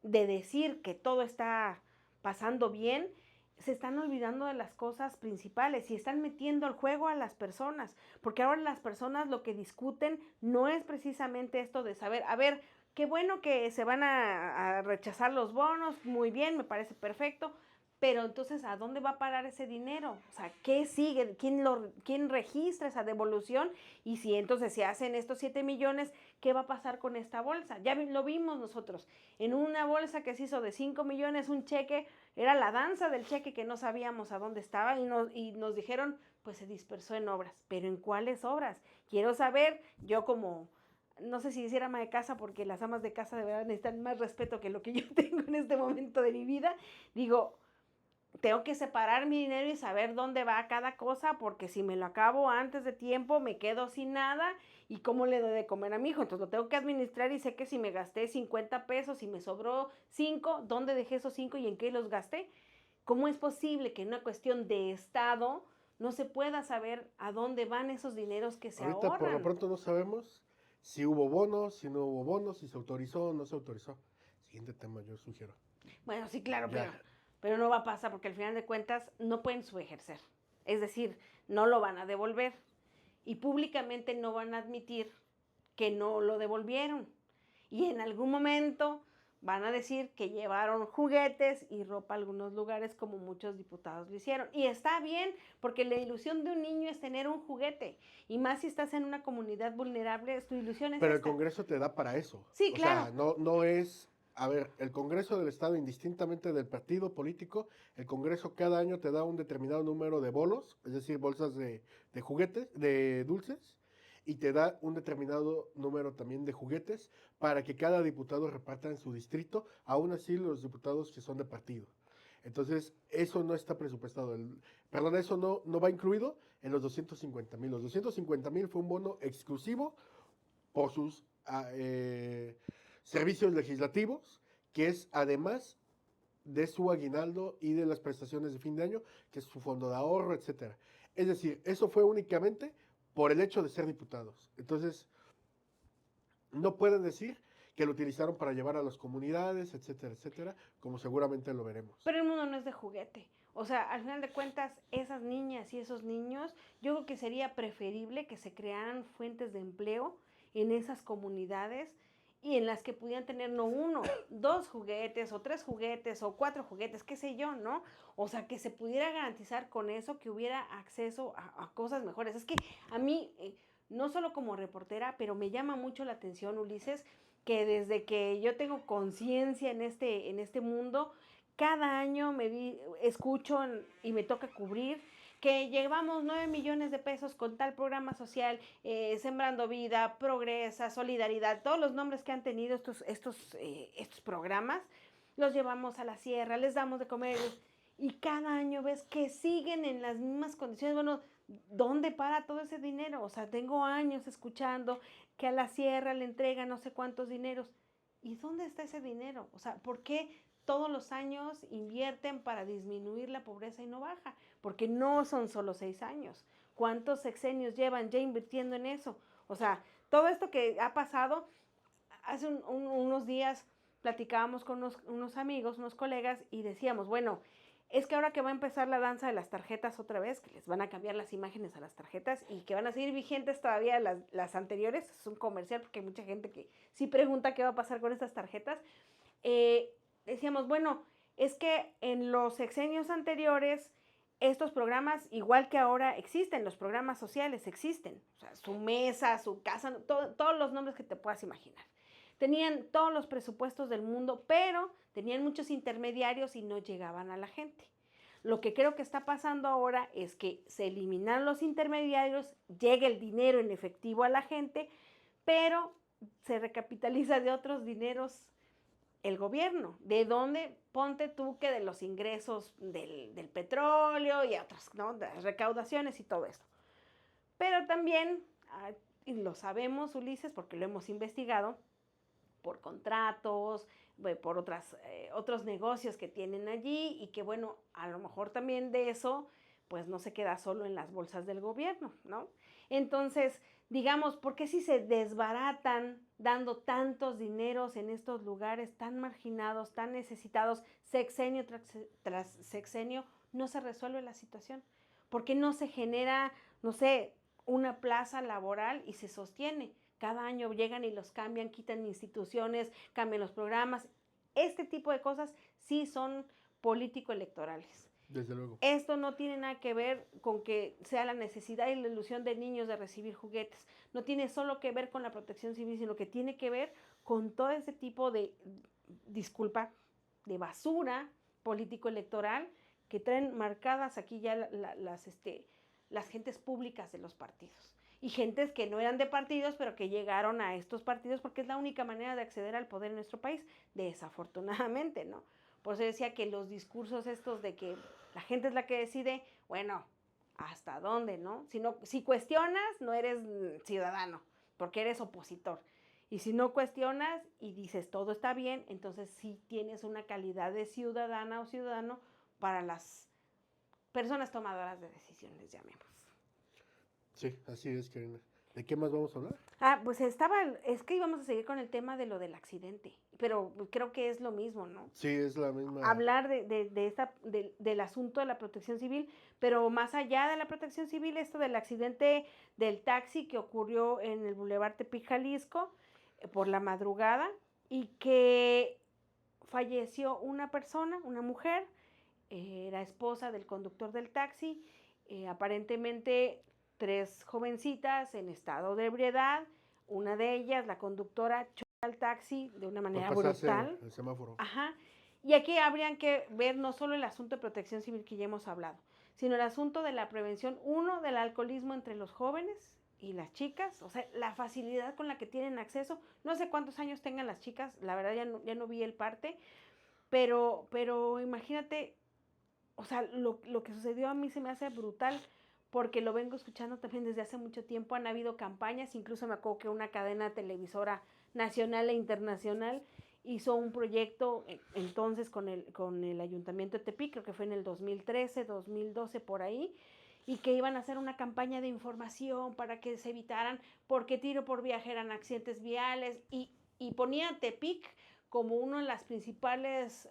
A: de decir que todo está pasando bien, se están olvidando de las cosas principales y están metiendo al juego a las personas, porque ahora las personas lo que discuten no es precisamente esto de saber, a ver, qué bueno que se van a rechazar los bonos, muy bien, me parece perfecto, pero entonces, ¿a dónde va a parar ese dinero? O sea, ¿qué sigue? ¿Quién registra esa devolución? Y si entonces se hacen estos 7 millones, ¿qué va a pasar con esta bolsa? Ya lo vimos nosotros, en una bolsa que se hizo de 5 millones, un cheque, era la danza del cheque que no sabíamos a dónde estaba y nos dijeron, pues se dispersó en obras. ¿Pero en cuáles obras? Quiero saber, yo como, no sé si hiciera ama de casa, porque las amas de casa de verdad necesitan más respeto que lo que yo tengo en este momento de mi vida, digo, tengo que separar mi dinero y saber dónde va cada cosa, porque si me lo acabo antes de tiempo, me quedo sin nada y cómo le doy de comer a mi hijo. Entonces lo tengo que administrar y sé que si me gasté 50 pesos y me sobró 5, ¿dónde dejé esos 5 y en qué los gasté? ¿Cómo es posible que en una cuestión de Estado no se pueda saber a dónde van esos dineros que se
B: Ahorita por lo
A: ahorran?
B: pronto no sabemos si hubo bonos, si no hubo bonos, si se autorizó o no se autorizó. Siguiente tema, yo sugiero.
A: Bueno, sí, claro,
B: Ya.
A: pero no va a pasar porque al final de cuentas no pueden subejercer. Es decir, no lo van a devolver y públicamente no van a admitir que no lo devolvieron. Y en algún momento van a decir que llevaron juguetes y ropa a algunos lugares como muchos diputados lo hicieron. Y está bien, porque la ilusión de un niño es tener un juguete. Y más si estás en una comunidad vulnerable, tu ilusión es
B: Pero el
A: esta.
B: Congreso te da para eso.
A: Sí,
B: O
A: claro.
B: sea, no es. A ver, el Congreso del Estado, indistintamente del partido político, el Congreso cada año te da un determinado número de bolos, es decir, bolsas de juguetes, de dulces, y te da un determinado número también de juguetes para que cada diputado reparta en su distrito, aún así los diputados que son de partido. Entonces, eso no está presupuestado. Perdón, eso no va incluido en los 250,000. Los 250,000 fue un bono exclusivo por sus servicios legislativos, que es además de su aguinaldo y de las prestaciones de fin de año, que es su fondo de ahorro, etcétera. Es decir, eso fue únicamente por el hecho de ser diputados. Entonces, no pueden decir que lo utilizaron para llevar a las comunidades, etcétera, etcétera, como seguramente lo veremos.
A: Pero el mundo no es de juguete. O sea, al final de cuentas, esas niñas y esos niños, yo creo que sería preferible que se crearan fuentes de empleo en esas comunidades y en las que pudieran tener no uno, dos juguetes o tres juguetes o cuatro juguetes, qué sé yo, ¿no? O sea, que se pudiera garantizar con eso que hubiera acceso a cosas mejores. Es que a mí, no solo como reportera, pero me llama mucho la atención, Ulises, que desde que yo tengo conciencia en este mundo, cada año escucho y me toca cubrir que llevamos 9 millones de pesos con tal programa social, Sembrando Vida, Progresa, Solidaridad, todos los nombres que han tenido estos programas, los llevamos a la sierra, les damos de comer y cada año ves que siguen en las mismas condiciones. Bueno, ¿dónde para todo ese dinero? O sea, tengo años escuchando que a la sierra le entregan no sé cuántos dineros. ¿Y dónde está ese dinero? O sea, ¿por qué todos los años invierten para disminuir la pobreza y no baja? Porque no son solo 6 años. ¿Cuántos sexenios llevan ya invirtiendo en eso? O sea, todo esto que ha pasado, hace unos días platicábamos con unos amigos, unos colegas, y decíamos, bueno, es que ahora que va a empezar la danza de las tarjetas otra vez, que les van a cambiar las imágenes a las tarjetas y que van a seguir vigentes todavía las anteriores, es un comercial porque hay mucha gente que sí pregunta qué va a pasar con estas tarjetas, decíamos, bueno, es que en los sexenios anteriores estos programas, igual que ahora, existen, los programas sociales existen, o sea, su mesa, su casa, todos los nombres que te puedas imaginar. Tenían todos los presupuestos del mundo, pero tenían muchos intermediarios y no llegaban a la gente. Lo que creo que está pasando ahora es que se eliminan los intermediarios, llega el dinero en efectivo a la gente, pero se recapitaliza de otros dineros el gobierno. ¿De dónde? Ponte tú que de los ingresos del petróleo y otras, ¿no? De las recaudaciones y todo esto. Pero también, y lo sabemos, Ulises, porque lo hemos investigado, por contratos, por otros negocios que tienen allí y que bueno, a lo mejor también de eso, pues no se queda solo en las bolsas del gobierno, ¿no? Entonces, digamos, ¿por qué si se desbaratan dando tantos dineros en estos lugares tan marginados, tan necesitados, sexenio tras sexenio, no se resuelve la situación? ¿Por qué no se genera, no sé, una plaza laboral y se sostiene? Cada año llegan y los cambian, quitan instituciones, cambian los programas. Este tipo de cosas sí son político-electorales.
B: Desde luego.
A: Esto no tiene nada que ver con que sea la necesidad y la ilusión de niños de recibir juguetes. No tiene solo que ver con la protección civil, sino que tiene que ver con todo ese tipo de, disculpa, de basura político-electoral que traen marcadas aquí ya las gentes públicas de los partidos. Y gentes que no eran de partidos, pero que llegaron a estos partidos porque es la única manera de acceder al poder en nuestro país, desafortunadamente, ¿no? Por eso decía que los discursos estos de que la gente es la que decide, bueno, ¿hasta dónde, no? Si cuestionas, no eres ciudadano, porque eres opositor. Y si no cuestionas y dices todo está bien, entonces sí tienes una calidad de ciudadana o ciudadano para las personas tomadoras de decisiones, llamemos.
B: Sí, así es, Karina. ¿De qué más vamos a hablar?
A: Pues es que íbamos a seguir con el tema de lo del accidente, pero creo que es lo mismo, ¿no?
B: Sí, es la misma.
A: Hablar del asunto de la protección civil, pero más allá de la protección civil, esto del accidente del taxi que ocurrió en el Boulevard Tepic, Jalisco, por la madrugada, y que falleció una persona, una mujer, era esposa del conductor del taxi, aparentemente 3 jovencitas en estado de ebriedad, una de ellas, la conductora, choca al taxi de una
B: Por
A: manera
B: pasarse
A: brutal.
B: el semáforo.
A: Ajá. Y aquí habrían que ver no solo el asunto de protección civil que ya hemos hablado, sino el asunto de la prevención, uno, del alcoholismo entre los jóvenes y las chicas, o sea, la facilidad con la que tienen acceso, no sé cuántos años tengan las chicas, la verdad ya no vi el parte, pero imagínate, o sea, lo que sucedió a mí se me hace brutal porque lo vengo escuchando también desde hace mucho tiempo. Han habido campañas, incluso me acuerdo que una cadena televisora nacional e internacional hizo un proyecto entonces con el Ayuntamiento de Tepic, creo que fue en el 2013, 2012 por ahí, y que iban a hacer una campaña de información para que se evitaran, porque tiro por viaje eran accidentes viales, y ponía Tepic como uno de los principales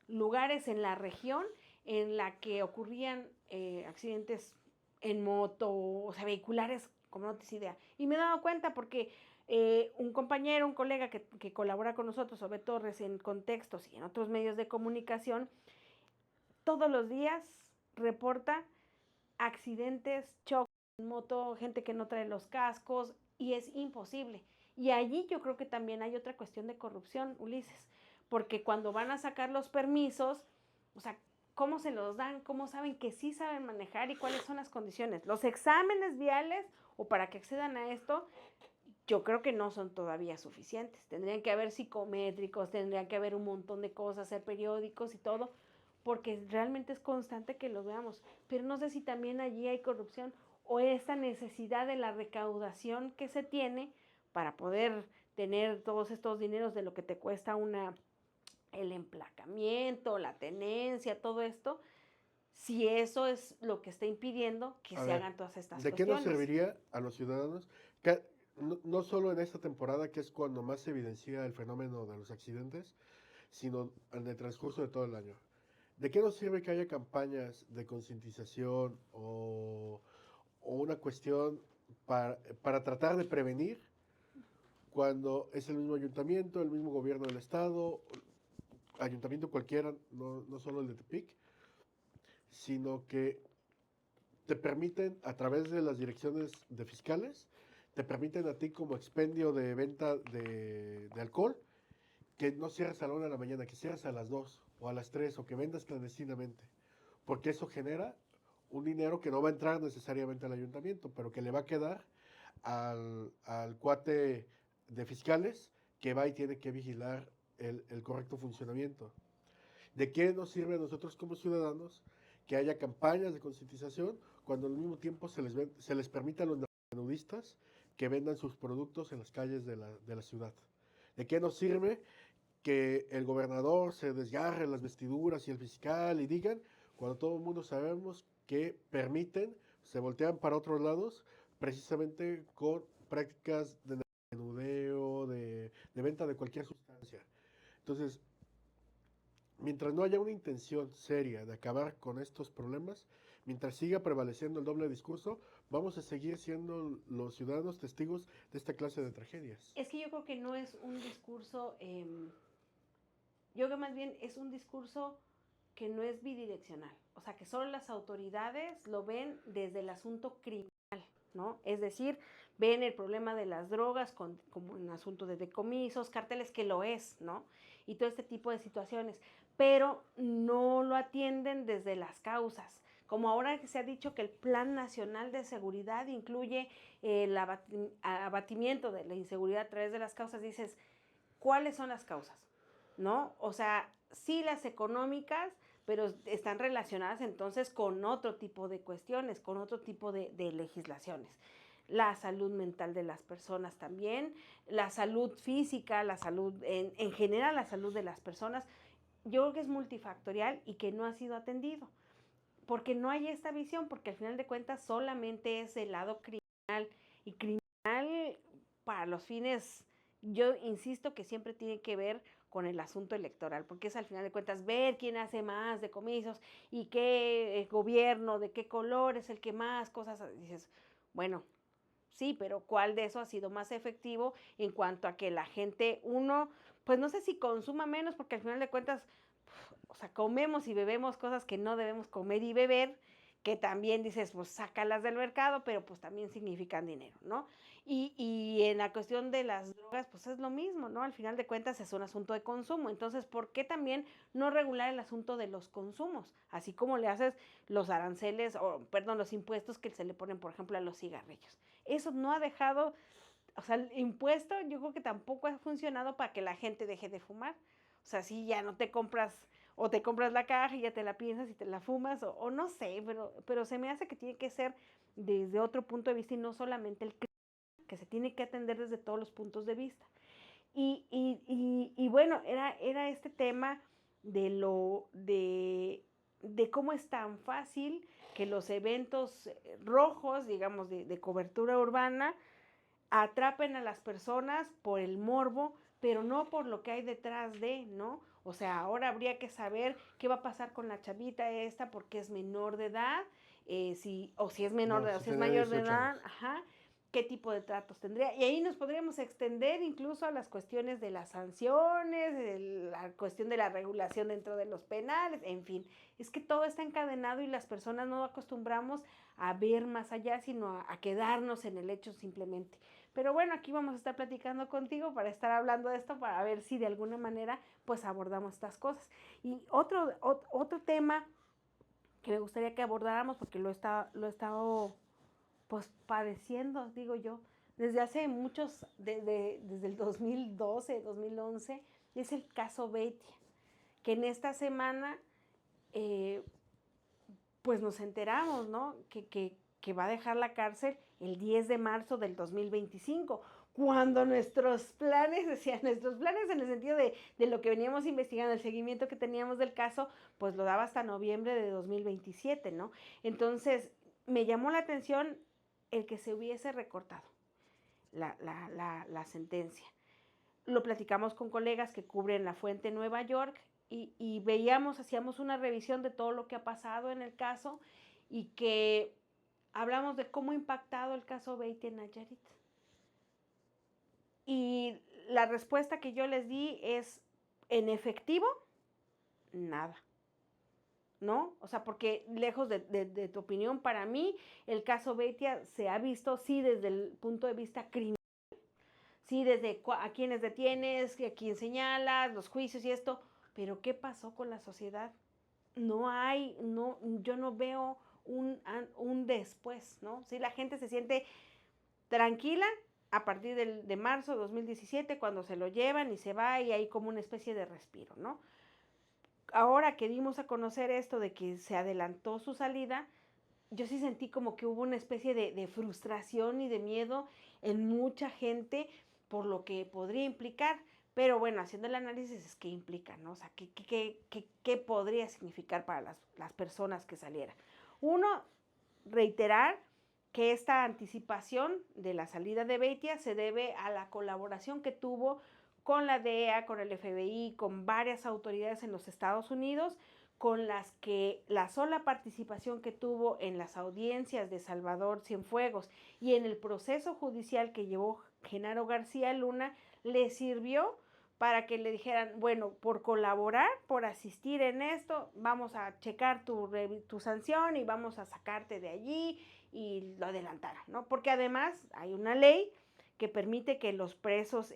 A: lugares en la región en la que ocurrían accidentes en moto, o sea, vehiculares, como no tienes idea. Y me he dado cuenta porque un compañero, un colega que colabora con nosotros, Obed Torres, en Contextos y en otros medios de comunicación, todos los días reporta accidentes, choques en moto, gente que no trae los cascos, y es imposible. Y allí yo creo que también hay otra cuestión de corrupción, Ulises, porque cuando van a sacar los permisos, o sea, ¿cómo se los dan? ¿Cómo saben que sí saben manejar y cuáles son las condiciones? Los exámenes viales o para que accedan a esto, yo creo que no son todavía suficientes. Tendrían que haber psicométricos, tendrían que haber un montón de cosas, hacer periódicos y todo, porque realmente es constante que lo veamos. Pero no sé si también allí hay corrupción o esta necesidad de la recaudación que se tiene para poder tener todos estos dineros de lo que te cuesta el emplacamiento, la tenencia, todo esto, si eso es lo que está impidiendo que
B: A
A: se
B: ver,
A: hagan todas estas
B: ¿de qué nos
A: cuestiones.
B: serviría a los ciudadanos? Que no solo en esta temporada, que es cuando más se evidencia el fenómeno de los accidentes, sino en el transcurso de todo el año. ¿De qué nos sirve que haya campañas de concientización o una cuestión para tratar de prevenir cuando es el mismo ayuntamiento, el mismo gobierno del estado, ayuntamiento cualquiera, no solo el de Tepic, sino que te permiten, a través de las direcciones de fiscales, te permiten a ti como expendio de venta de alcohol, que no cierres a la 1 de la mañana, que cierres a las 2 o a las 3 o que vendas clandestinamente, porque eso genera un dinero que no va a entrar necesariamente al ayuntamiento, pero que le va a quedar al cuate de fiscales que va y tiene que vigilar el correcto funcionamiento. ¿De qué nos sirve a nosotros como ciudadanos que haya campañas de concientización, cuando al mismo tiempo se les permita a los narcomenudistas que vendan sus productos en las calles de la ciudad. ¿De qué nos sirve que el gobernador se desgarre las vestiduras y el fiscal y digan, cuando todo el mundo sabemos que permiten, se voltean para otros lados, precisamente con prácticas de menudeo, de venta de cualquier sustancia? Entonces, mientras no haya una intención seria de acabar con estos problemas, mientras siga prevaleciendo el doble discurso, vamos a seguir siendo los ciudadanos testigos de esta clase de tragedias.
A: Es que yo creo que no es un discurso, yo creo que más bien es un discurso que no es bidireccional, o sea, que solo las autoridades lo ven desde el asunto criminal, ¿no? Es decir, ven el problema de las drogas como un asunto de decomisos, carteles, que lo es, ¿no? Y todo este tipo de situaciones, pero no lo atienden desde las causas. Como ahora que se ha dicho que el Plan Nacional de Seguridad incluye el abatimiento de la inseguridad a través de las causas, dices, ¿cuáles son las causas? ¿No? O sea, sí las económicas, pero están relacionadas entonces con otro tipo de cuestiones, con otro tipo de legislaciones. La salud mental de las personas también, la salud física, la salud, en general la salud de las personas, yo creo que es multifactorial y que no ha sido atendido, porque no hay esta visión, porque al final de cuentas solamente es el lado criminal, y criminal para los fines, yo insisto que siempre tiene que ver con el asunto electoral, porque es al final de cuentas ver quién hace más decomisos y qué gobierno, de qué color es el que más cosas, dices, bueno, sí, pero ¿cuál de eso ha sido más efectivo en cuanto a que la gente, uno, pues no sé si consuma menos, porque al final de cuentas, o sea, comemos y bebemos cosas que no debemos comer y beber, que también dices, pues sácalas del mercado, pero pues también significan dinero, ¿no? Y en la cuestión de las drogas, pues es lo mismo, ¿no? Al final de cuentas es un asunto de consumo. Entonces, ¿por qué también no regular el asunto de los consumos? Así como le haces los aranceles, o perdón, los impuestos que se le ponen, por ejemplo, a los cigarrillos. Eso no ha dejado, o sea, el impuesto yo creo que tampoco ha funcionado para que la gente deje de fumar. O sea, si ya no te compras, o te compras la caja y ya te la piensas y te la fumas, o no sé, pero se me hace que tiene que ser desde otro punto de vista y no solamente el que se tiene que atender desde todos los puntos de vista. Y bueno, era este tema de de cómo es tan fácil que los eventos rojos, digamos, de cobertura urbana, atrapen a las personas por el morbo, pero no por lo que hay detrás de, ¿no? O sea, ahora habría que saber qué va a pasar con la chavita esta porque es menor de edad, o si es menor
B: No,
A: de edad, o
B: si
A: si es
B: tenía
A: mayor de
B: 18
A: edad,
B: años.
A: ajá, qué tipo de tratos tendría. Y ahí nos podríamos extender incluso a las cuestiones de las sanciones, la cuestión de la regulación dentro de los penales, en fin. Es que todo está encadenado y las personas no acostumbramos a ver más allá, sino a quedarnos en el hecho simplemente. Pero bueno, aquí vamos a estar platicando contigo para estar hablando de esto, para ver si de alguna manera pues abordamos estas cosas. Y otro tema que me gustaría que abordáramos, porque lo he estado pues padeciendo, digo yo, desde hace desde el 2012, 2011, es el caso Beitia, que en esta semana eh, pues nos enteramos, ¿no? Que va a dejar la cárcel el 10 de marzo del 2025, cuando nuestros planes, decía, nuestros planes en el sentido de lo que veníamos investigando, el seguimiento que teníamos del caso, pues lo daba hasta noviembre de 2027, ¿no? Entonces, me llamó la atención el que se hubiese recortado la sentencia. Lo platicamos con colegas que cubren la fuente Nueva York y veíamos, hacíamos una revisión de todo lo que ha pasado en el caso y que hablamos de cómo ha impactado el caso Beitia en Nayarit. Y la respuesta que yo les di es, en efectivo, nada. ¿No? O sea, porque lejos de tu opinión, para mí, el caso Beitia se ha visto, sí, desde el punto de vista criminal, sí, desde a quienes detienes, a quién señalas, los juicios y esto, pero ¿qué pasó con la sociedad? No hay, no, yo no veo un después, ¿no? Sí, la gente se siente tranquila a partir de marzo de 2017, cuando se lo llevan y se va y hay como una especie de respiro, ¿no? ahora que dimos a conocer esto de que se adelantó su salida, yo sí sentí como que hubo una especie de frustración y de miedo en mucha gente por lo que podría implicar. Pero bueno, haciendo el análisis es qué implica, ¿no? O sea, qué podría significar para las personas que saliera. Uno, reiterar que esta anticipación de la salida de Beitia se debe a la colaboración que tuvo con la DEA, con el FBI, con varias autoridades en los Estados Unidos, con las que la sola participación que tuvo en las audiencias de Salvador Cienfuegos y en el proceso judicial que llevó Genaro García Luna le sirvió para que le dijeran, bueno, por colaborar, por asistir en esto, vamos a checar tu sanción y vamos a sacarte de allí, y lo adelantaron, ¿no? Porque además hay una ley que permite que los presos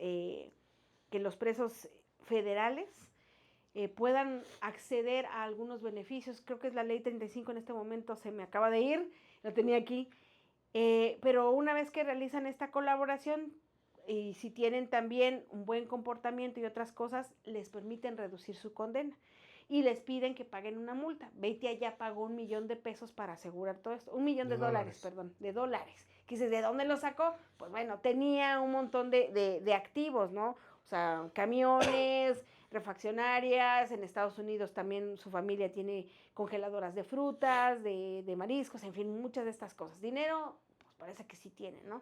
A: federales puedan acceder a algunos beneficios. Creo que es la ley 35 en este momento, se me acaba de ir, lo tenía aquí. Pero una vez que realizan esta colaboración y si tienen también un buen comportamiento y otras cosas, les permiten reducir su condena y les piden que paguen una multa. Beitia ya pagó $1,000,000 para asegurar todo esto, $1,000,000, perdón, de dólares. Que dices, ¿de dónde lo sacó? Pues bueno, tenía un montón de activos, ¿no? O sea, camiones, refaccionarias, en Estados Unidos también su familia tiene congeladoras de frutas, de mariscos, en fin, muchas de estas cosas. Dinero, pues parece que sí tiene, ¿no?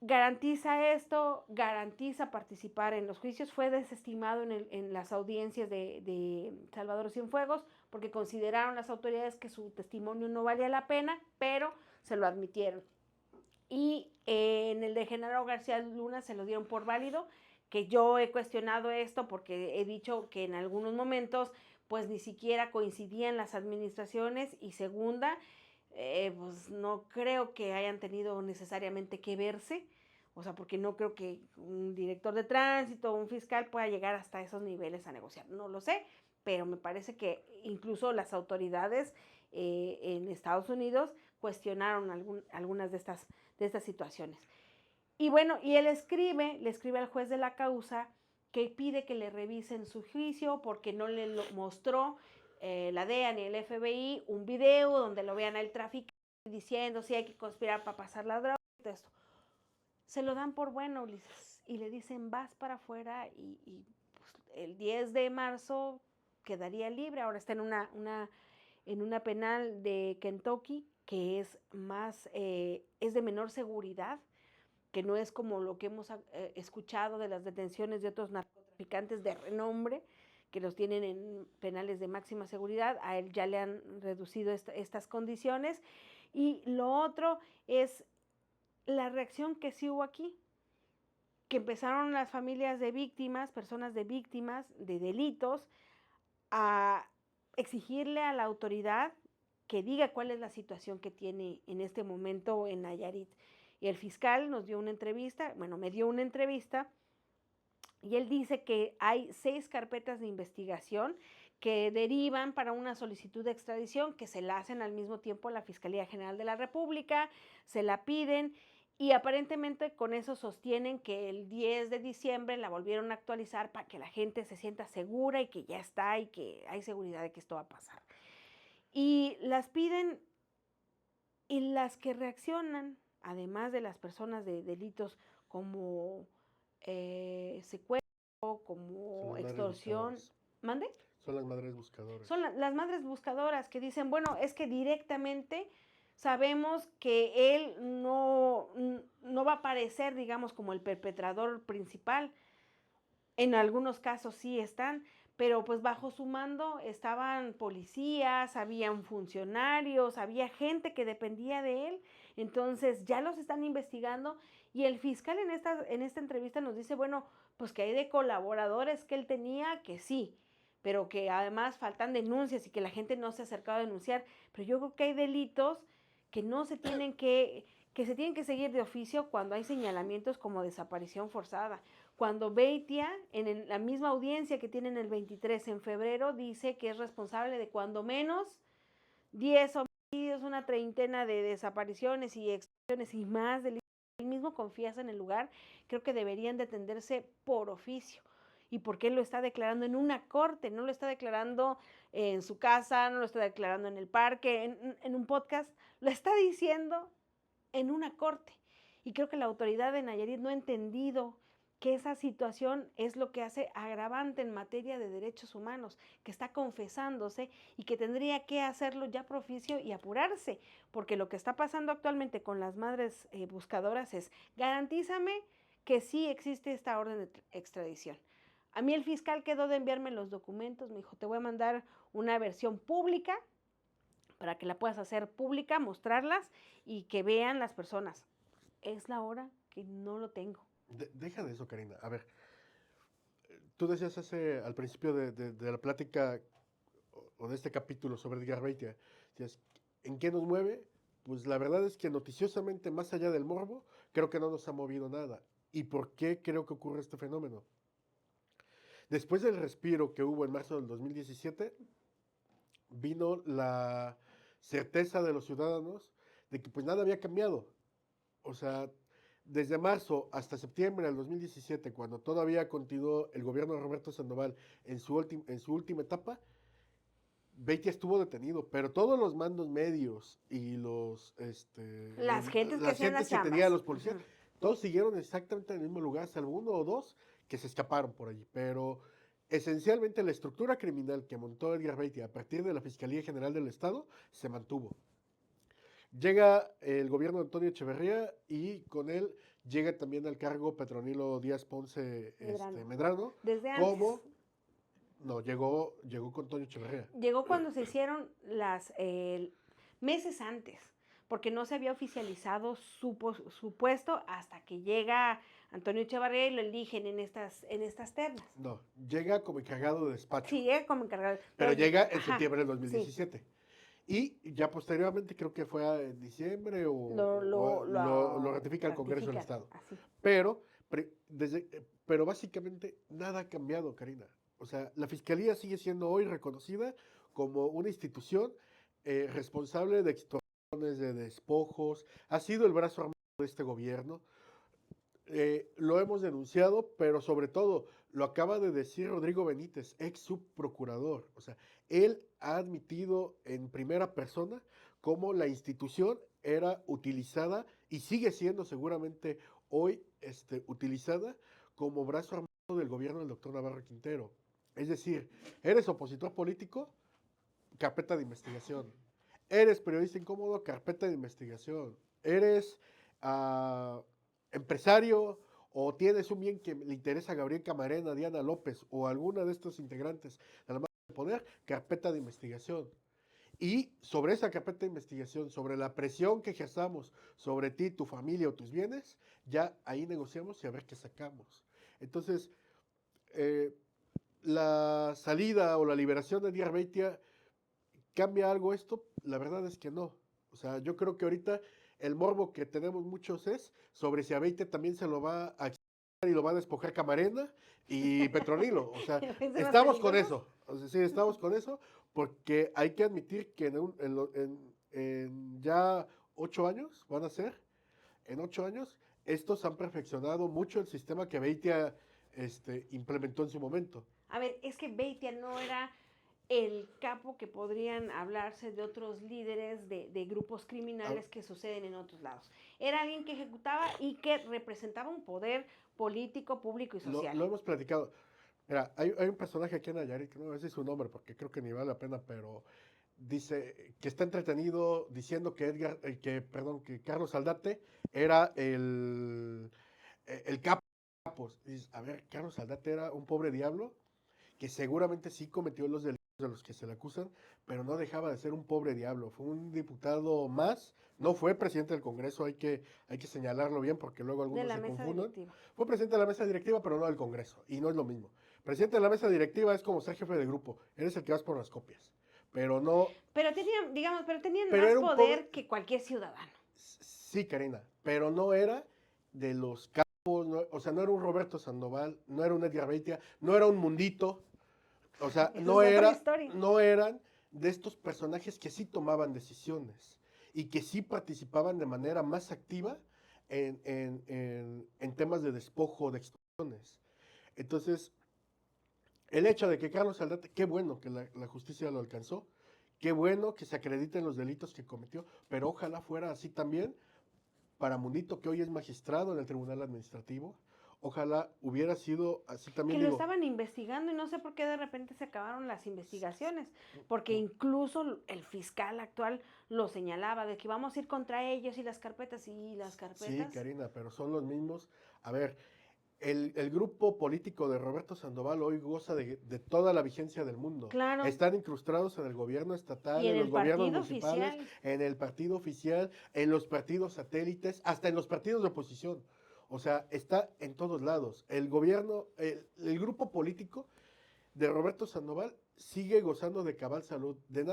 A: Garantiza esto, garantiza participar en los juicios. Fue desestimado en las audiencias de Salvador Cienfuegos porque consideraron las autoridades que su testimonio no valía la pena, pero se lo admitieron. Y en el de Genaro García Luna se lo dieron por válido, que yo he cuestionado esto porque he dicho que en algunos momentos pues ni siquiera coincidían las administraciones, y segunda, pues no creo que hayan tenido necesariamente que verse, o sea, porque no creo que un director de tránsito o un fiscal pueda llegar hasta esos niveles a negociar, no lo sé, pero me parece que incluso las autoridades en Estados Unidos cuestionaron algunas de estas situaciones. Y bueno, y él le escribe al juez de la causa que pide que le revisen su juicio porque no le mostró la DEA ni el FBI un video donde lo vean al traficante diciendo si hay que conspirar para pasar la droga y todo esto. Se lo dan por bueno, Ulises, y le dicen vas para afuera y pues, el 10 de marzo quedaría libre. Ahora está en una penal de Kentucky que es de menor seguridad, que no es como lo que hemos escuchado de las detenciones de otros narcotraficantes de renombre, que los tienen en penales de máxima seguridad. A él ya le han reducido estas condiciones. Y lo otro es la reacción que sí hubo aquí, que empezaron las familias de víctimas, personas de víctimas de delitos, a exigirle a la autoridad que diga cuál es la situación que tiene en este momento en Nayarit. Y el fiscal nos dio una entrevista, bueno, me dio una entrevista, y él dice que hay 6 carpetas de investigación que derivan para una solicitud de extradición, que se la hacen al mismo tiempo a la Fiscalía General de la República, se la piden, y aparentemente con eso sostienen que el 10 de diciembre la volvieron a actualizar para que la gente se sienta segura y que ya está y que hay seguridad de que esto va a pasar. Y las piden, y las que reaccionan, además de las personas de delitos como secuestro,
B: Son
A: como
B: las madres
A: extorsión,
B: buscadoras.
A: ¿mande?
B: Son las madres buscadoras.
A: Son las madres buscadoras que dicen, bueno, es que directamente sabemos que él no va a aparecer, digamos, como el perpetrador principal. En algunos casos sí están, pero pues bajo su mando estaban policías, habían funcionarios, había gente que dependía de él. Entonces ya los están investigando, y el fiscal en esta entrevista nos dice, bueno, pues que hay de colaboradores que él tenía, que sí, pero que además faltan denuncias y que la gente no se ha acercado a denunciar. Pero yo creo que hay delitos que no se tienen que se tienen que seguir de oficio cuando hay señalamientos como desaparición forzada. Cuando Beitia, en la misma audiencia que tienen el 23 en febrero, dice que es responsable de cuando menos 10 homicidios, una treintena de desapariciones y extorsiones y más delitos, él mismo confiesa en el lugar, creo que deberían de atenderse por oficio. ¿Y por qué lo está declarando en una corte? No lo está declarando en su casa, no lo está declarando en el parque, en un podcast, lo está diciendo en una corte. Y creo que la autoridad de Nayarit no ha entendido que esa situación es lo que hace agravante en materia de derechos humanos, que está confesándose y que tendría que hacerlo ya por oficio y apurarse, porque lo que está pasando actualmente con las madres buscadoras es garantízame que sí existe esta orden de extradición. A mí el fiscal quedó de enviarme los documentos, me dijo, te voy a mandar una versión pública para que la puedas hacer pública, mostrarlas y que vean las personas. Es la hora que no lo tengo.
B: Deja de eso, Karina. A ver, tú decías al principio de la plática o de este capítulo sobre Edgar Beitia, decías, ¿en qué nos mueve? Pues la verdad es que noticiosamente, más allá del morbo, creo que no nos ha movido nada. ¿Y por qué creo que ocurre este fenómeno? Después del respiro que hubo en marzo del 2017, vino la certeza de los ciudadanos de que pues nada había cambiado. O sea, desde marzo hasta septiembre del 2017, cuando todavía continuó el gobierno de Roberto Sandoval en su última etapa, Beitia estuvo detenido, pero todos los mandos medios y
A: Las gentes que
B: las
A: hacían
B: gentes
A: las
B: que tenían
A: chambas.
B: los policías, todos siguieron exactamente en el mismo lugar, salvo uno o dos que se escaparon por allí. Pero esencialmente la estructura criminal que montó Edgar Beitia a partir de la Fiscalía General del Estado se mantuvo. Llega el gobierno de Antonio Echeverría y con él llega también al cargo Petronilo Díaz Ponce
A: Medrano.
B: Medrano,
A: Desde antes.
B: como, no, llegó con Antonio Echeverría.
A: Llegó cuando se hicieron las meses antes, porque no se había oficializado su puesto hasta que llega Antonio Echevarría y lo eligen en estas ternas.
B: No, llega como encargado de despacho,
A: Sí, llega como encargado.
B: pero llega en
A: Ajá,
B: septiembre del
A: sí,
B: 2017. Y ya posteriormente, creo que fue en diciembre lo ratifica el Congreso del
A: ratifican,
B: Estado.
A: así.
B: Pero, pero básicamente nada ha cambiado, Karina. O sea, la Fiscalía sigue siendo hoy reconocida como una institución responsable de extorsiones, de despojos, ha sido el brazo armado de este gobierno. Lo hemos denunciado, pero sobre todo lo acaba de decir Rodrigo Benítez, ex subprocurador. O sea, él ha admitido en primera persona cómo la institución era utilizada y sigue siendo seguramente hoy utilizada como brazo armado del gobierno del doctor Navarro Quintero. Es decir, eres opositor político, carpeta de investigación. Eres periodista incómodo, carpeta de investigación. Eres empresario o tienes un bien que le interesa a Gabriel Camarena, Diana López o alguna de estos integrantes de la masa de poder, carpeta de investigación. Y sobre esa carpeta de investigación, sobre la presión que ejerzamos sobre ti, tu familia o tus bienes, ya ahí negociamos y a ver qué sacamos. Entonces, la salida o la liberación de Díaz Beitia, ¿cambia algo esto? La verdad es que no. O sea, yo creo que ahorita el morbo que tenemos muchos es sobre si a Beitia también se lo va a y lo va a despojar Camarena y Petronilo. O sea, estamos con eso. O sea, sí, estamos con eso porque hay que admitir que en ya 8 años, van a ser, en 8 años, estos han perfeccionado mucho el sistema que Beitia implementó en su momento.
A: A ver, es que Beitia no era el capo que podrían hablarse de otros líderes de grupos criminales que suceden en otros lados. Era alguien que ejecutaba y que representaba un poder político, público y social.
B: Lo hemos platicado. Mira, hay un personaje aquí en Nayarit, que no voy a decir su nombre porque creo que ni vale la pena, pero dice que está entretenido diciendo que que Carlos Aldate era el capo. Dices, a ver, Carlos Aldate era un pobre diablo que seguramente sí cometió los delitos de los que se le acusan, pero no dejaba de ser un pobre diablo. Fue un diputado más, no fue presidente del Congreso, hay que señalarlo bien porque luego
A: De
B: algunos
A: la
B: se
A: mesa
B: confunden.
A: directiva.
B: Fue presidente de la mesa directiva, pero no del Congreso, y no es lo mismo. Presidente de la mesa directiva es como ser jefe de grupo, eres el que vas por las copias, pero no...
A: Pero tenían, digamos, tenían
B: Pero
A: más
B: era un pobre...
A: poder que cualquier ciudadano.
B: Sí, Karina, pero no era de los capos, no, o sea, no era un Roberto Sandoval, no era un Edgar Beitia, no era un Mundito, o sea,
A: Esa es otra historia.
B: no eran de estos personajes que sí tomaban decisiones y que sí participaban de manera más activa en temas de despojo, de extorsiones. Entonces, El hecho de que Carlos Aldate, qué bueno que la justicia lo alcanzó, qué bueno que se acrediten los delitos que cometió, pero ojalá fuera así también para Mundito, que hoy es magistrado en el Tribunal Administrativo. Ojalá hubiera sido así
A: Que
B: también,
A: lo
B: digo,
A: estaban investigando y no sé por qué de repente se acabaron las investigaciones, porque incluso el fiscal actual lo señalaba de que vamos a ir contra ellos y las carpetas y las
B: sí,
A: carpetas.
B: Karina, pero son los mismos. A ver, el grupo político de Roberto Sandoval hoy goza de toda la vigencia del mundo.
A: Claro,
B: Están incrustados en el gobierno
A: y
B: estatal,
A: en
B: en los
A: el
B: gobiernos
A: partido
B: municipales,
A: oficial.
B: en el partido oficial, en los partidos satélites, hasta en los partidos de oposición. O sea, está en todos lados. El gobierno, el grupo político de Roberto Sandoval sigue gozando de cabal salud. De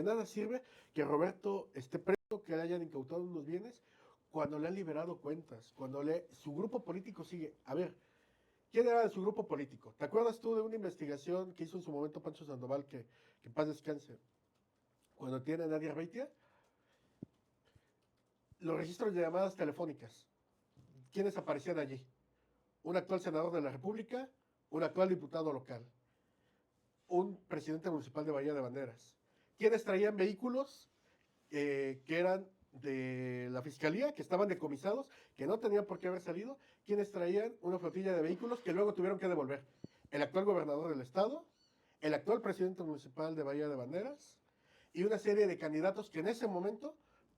B: nada sirve que Roberto esté preso, que le hayan incautado unos bienes, cuando le han liberado cuentas, su grupo político sigue. A ver, ¿quién era de su grupo político? ¿Te acuerdas tú de una investigación que hizo en su momento Pancho Sandoval, que en paz descanse? Cuando tiene a Nadia Arbeitia, los registros de llamadas telefónicas. ¿Quiénes aparecían allí? Un actual senador de la República, un actual diputado local, un presidente municipal de Bahía de Banderas. ¿Quiénes traían vehículos que eran de la fiscalía, que estaban decomisados, que no tenían por qué haber salido? ¿Quiénes traían una flotilla de vehículos que luego tuvieron que devolver? El actual gobernador del estado, el actual presidente municipal de Bahía de Banderas y una serie de candidatos que en ese momento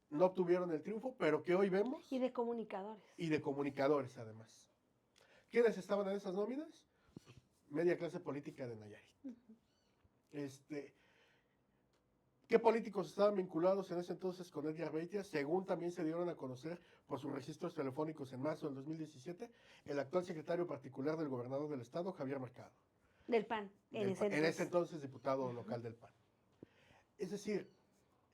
B: no obtuvieron el triunfo, pero que hoy
A: Y
B: vemos,
A: de comunicadores.
B: y de comunicadores además. ¿Quiénes estaban en esas nóminas? Media clase política de Nayarit. Este, ¿Qué políticos estaban vinculados en ese entonces con Edgar Beitia? Según también se dieron a conocer por sus registros telefónicos en marzo del 2017, el actual secretario particular del gobernador del estado, Javier Mercado.
A: Del PAN, en ese
B: En ese
A: entonces.
B: entonces diputado local del PAN. Es decir,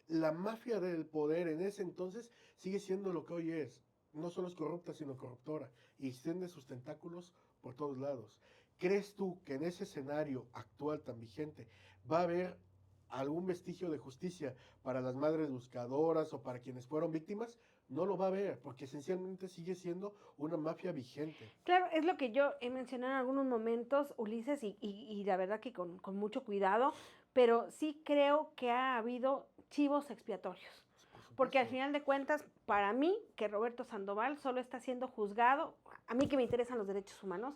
B: la mafia del poder en ese entonces sigue siendo lo que hoy es. No solo es corrupta, sino corruptora. Y extiende sus tentáculos por todos lados. ¿Crees tú que en ese escenario actual tan vigente va a haber algún vestigio de justicia para las madres buscadoras o para quienes fueron víctimas? No lo va a haber, porque esencialmente sigue siendo una mafia vigente.
A: Claro, es lo que yo he mencionado en algunos momentos, Ulises, y la verdad que con mucho cuidado, pero sí creo que ha habido chivos expiatorios.
B: Por
A: Porque al
B: supuesto.
A: final de cuentas, para mí, que Roberto Sandoval solo está siendo juzgado, a mí que me interesan los derechos humanos,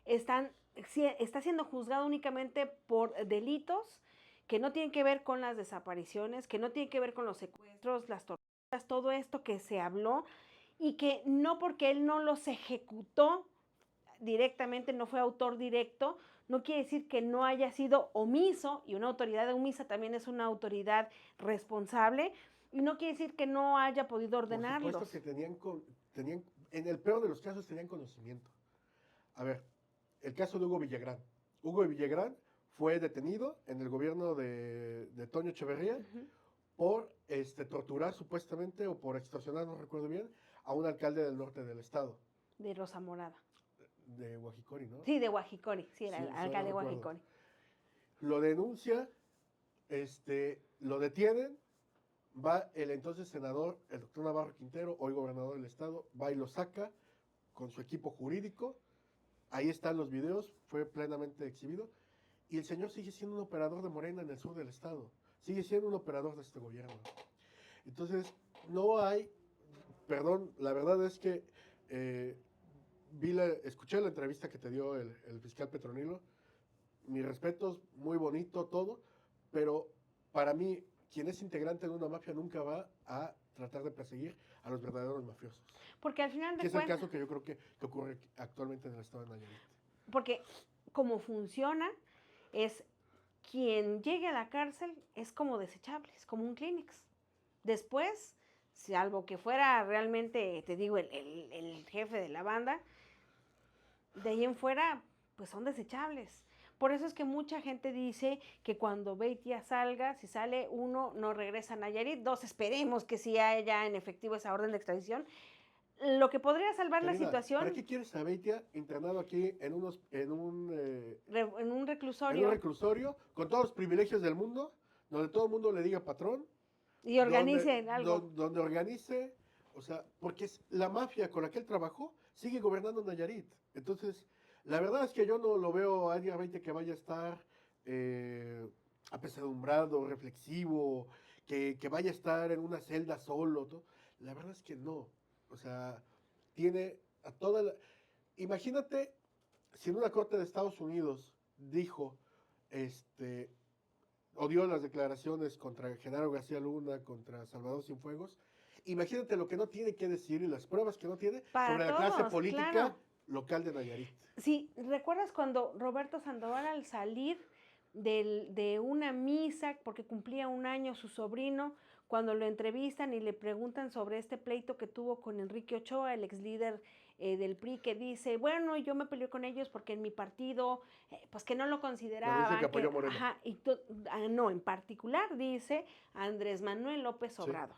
A: está siendo juzgado únicamente por delitos que no tienen que ver con las desapariciones, que no tienen que ver con los secuestros, las torturas, todo esto que se habló, y que no porque él no los ejecutó directamente, no fue autor directo, no quiere decir que no haya sido omiso, y una autoridad omisa también es una autoridad responsable, y no quiere decir que no haya podido
B: Por supuesto que
A: ordenarlos.
B: tenían, en el peor de los casos tenían conocimiento. A ver, el caso de Hugo Villagrán. Hugo Villagrán fue detenido en el gobierno de Toño Echeverría
A: Uh -huh.
B: por torturar supuestamente o por extorsionar, no recuerdo bien, a un alcalde del norte del estado,
A: De Rosa Morada.
B: de Huajicori, ¿no?
A: Sí, de Guajicori, sí, era
B: Sí,
A: el
B: no
A: alcalde de
B: recuerdo.
A: Guajicori.
B: Lo denuncia, lo detienen, va el entonces senador, el doctor Navarro Quintero, hoy gobernador del estado, va y lo saca con su equipo jurídico. Ahí están los videos, fue plenamente exhibido. Y el señor sigue siendo un operador de Morena en el sur del estado. Sigue siendo un operador de este gobierno. Entonces, no hay, perdón, la verdad es que eh, escuché la entrevista que te dio el fiscal Petronilo. Mis respetos, muy bonito todo, pero para mí, quien es integrante de una mafia nunca va a tratar de perseguir a los verdaderos mafiosos.
A: Porque al final
B: Que
A: de
B: es el
A: cuentas,
B: caso que yo creo que ocurre actualmente en el estado de Nayarit.
A: porque como funciona es quien llegue a la cárcel es como desechable, es como un Kleenex. Después, salvo que fuera realmente, te digo, el jefe de la banda, de ahí en fuera, pues son desechables. Por eso es que mucha gente dice que cuando Beitia salga, si sale uno, no regresa a Nayarit, dos, esperemos que sí haya en efectivo esa orden de extradición. Lo que podría salvar la
B: Karina, ¿para
A: situación
B: qué quieres a Beitia internado aquí
A: en un
B: en un
A: reclusorio
B: reclusorio con todos los privilegios del mundo, donde todo el mundo le diga patrón,
A: y organicen algo.
B: donde organice, o sea, porque la mafia con la que él trabajó sigue gobernando Nayarit. Entonces, La verdad es que yo no lo veo a Edgar Beite que vaya a estar apesadumbrado, reflexivo, que vaya a estar en una celda solo. La verdad es que no. O sea, tiene a toda la... Imagínate si en una corte de Estados Unidos dijo, este, odió las declaraciones contra Genaro García Luna, contra Salvador Cienfuegos, imagínate lo que no tiene que decir y las pruebas que no tiene
A: Para
B: sobre la clase
A: todos,
B: política
A: claro.
B: local de Nayarit.
A: Sí, ¿recuerdas cuando Roberto Sandoval al salir de una misa, porque cumplía un año su sobrino, cuando lo entrevistan y le preguntan sobre este pleito que tuvo con Enrique Ochoa, el ex líder del PRI, que dice, bueno, yo me peleé con ellos porque en mi partido, pues que no lo
B: Donde dice que
A: consideraban,
B: apoyó
A: que,
B: a Morena.
A: ajá, no, en particular dice Andrés Manuel López
B: Sí.
A: Obrador.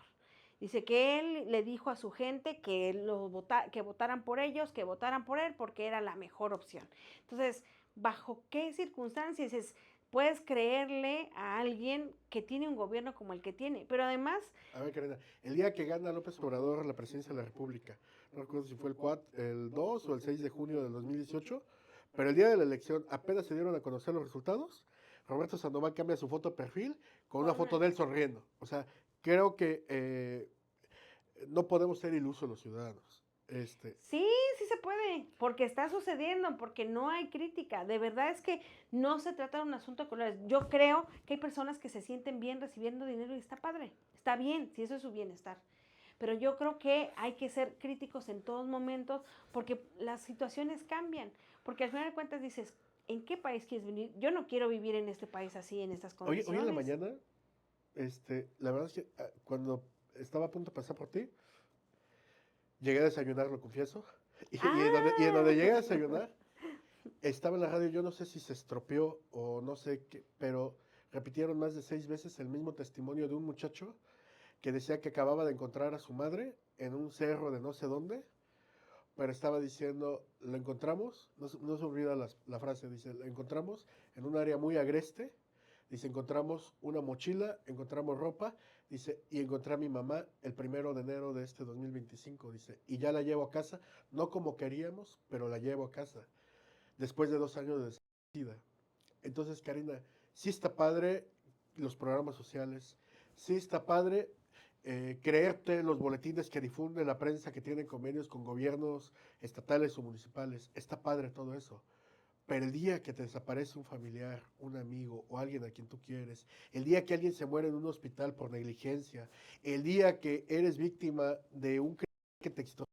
A: Dice que él le dijo a su gente que, que votaran por ellos, que votaran por él, porque era la mejor opción. Entonces, ¿bajo qué circunstancias puedes creerle a alguien que tiene un gobierno como el que tiene? Pero además...
B: A ver, Karina, el día que gana López Obrador la presidencia de la República, no recuerdo si fue el 2 o el 6 de junio del 2018, pero el día de la elección apenas se dieron a conocer los resultados, Roberto Sandoval cambia su foto de perfil con una
A: Con
B: foto de él sonriendo. O sea, creo que no podemos ser ilusos los ciudadanos.
A: Sí, sí se puede, porque está sucediendo, porque no hay crítica. De verdad es que no se trata de un asunto de colores. Yo creo que hay personas que se sienten bien recibiendo dinero y está padre, está bien, si eso es su bienestar. Pero yo creo que hay que ser críticos en todos momentos porque las situaciones cambian. Porque al final de cuentas dices, ¿en qué país quieres vivir? Yo no quiero vivir en este país así, en estas
B: Hoy en la
A: condiciones.
B: mañana, la verdad es que cuando estaba a punto de pasar por ti, llegué a desayunar, lo confieso, y en donde
A: Ah,
B: llegué a desayunar, estaba en la radio, yo no sé si se estropeó o no sé qué, pero repitieron más de 6 veces el mismo testimonio de un muchacho que decía que acababa de encontrar a su madre en un cerro de no sé dónde, pero estaba diciendo, lo encontramos, no se olvida la frase, dice, lo encontramos en un área muy agreste, dice, encontramos una mochila, encontramos ropa, dice, y encontré a mi mamá el 1 de enero de este 2025, dice, y ya la llevo a casa, no como queríamos, pero la llevo a casa después de 2 años de desaparecida. Entonces, Karina, sí está padre los programas sociales, sí está padre creerte los boletines que difunde la prensa que tienen convenios con gobiernos estatales o municipales. Está padre todo eso. Pero el día que te desaparece un familiar, un amigo o alguien a quien tú quieres, el día que alguien se muere en un hospital por negligencia, el día que eres víctima de un crimen que te extorsiona,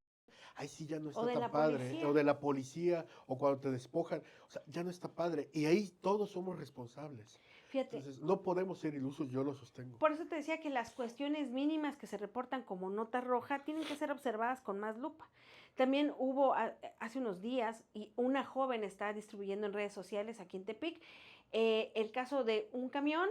B: ay, sí, ya no
A: o
B: está
A: de
B: tan
A: la
B: padre, o
A: policía.
B: de la policía, o cuando te despojan, o sea, ya no está padre, y ahí todos somos responsables.
A: Fíjate,
B: Entonces, no podemos ser ilusos, yo lo sostengo.
A: por eso te decía que las cuestiones mínimas que se reportan como nota roja tienen que ser observadas con más lupa. También hubo hace unos días, y una joven está distribuyendo en redes sociales aquí en Tepic, el caso de un camión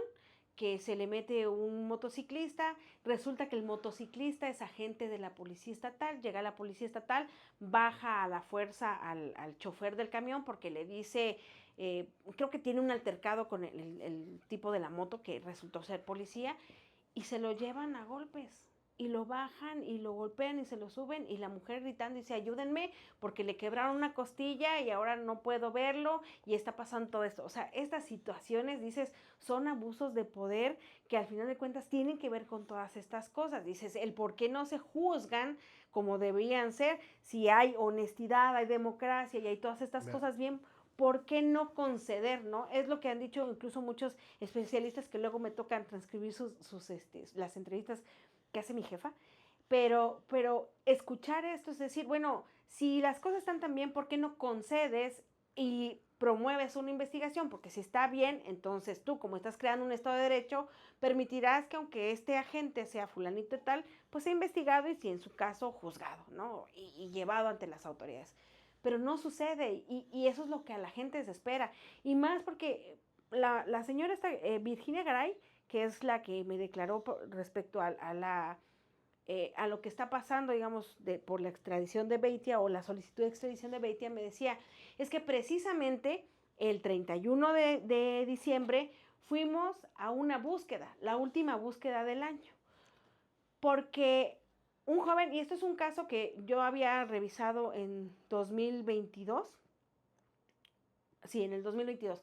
A: que se le mete un motociclista, resulta que el motociclista es agente de la policía estatal, llega a la policía estatal, baja a la fuerza al chofer del camión porque le dice, creo que tiene un altercado con el tipo de la moto que resultó ser policía y se lo llevan a golpes y lo bajan y lo golpean y se lo suben y la mujer gritando dice ayúdenme porque le quebraron una costilla y ahora no puedo verlo y está pasando todo esto. O sea, estas situaciones, dices, son abusos de poder que al final de cuentas tienen que ver con todas estas cosas. Dices, el por qué no se juzgan como deberían ser, si hay honestidad, hay democracia y hay todas estas
B: Mira,
A: cosas bien, ¿por qué no conceder, no? Es lo que han dicho incluso muchos especialistas que luego me tocan transcribir las entrevistas que hace mi jefa, pero escuchar esto es decir, bueno, si las cosas están tan bien, ¿por qué no concedes y promueves una investigación? Porque si está bien, entonces tú, como estás creando un Estado de Derecho, permitirás que aunque este agente sea fulanito y tal, pues sea investigado y si en su caso juzgado, ¿no? Y llevado ante las autoridades. Pero no sucede y eso es lo que a la gente se espera. Y más porque la señora esta, Virginia Garay, que es la que me declaró respecto a lo que está pasando, digamos, por la extradición de Beitia o la solicitud de extradición de Beitia, me decía, es que precisamente el 31 de diciembre fuimos a una búsqueda, la última búsqueda del año, porque un joven, y esto es un caso que yo había revisado en 2022, Sí, en el 2022.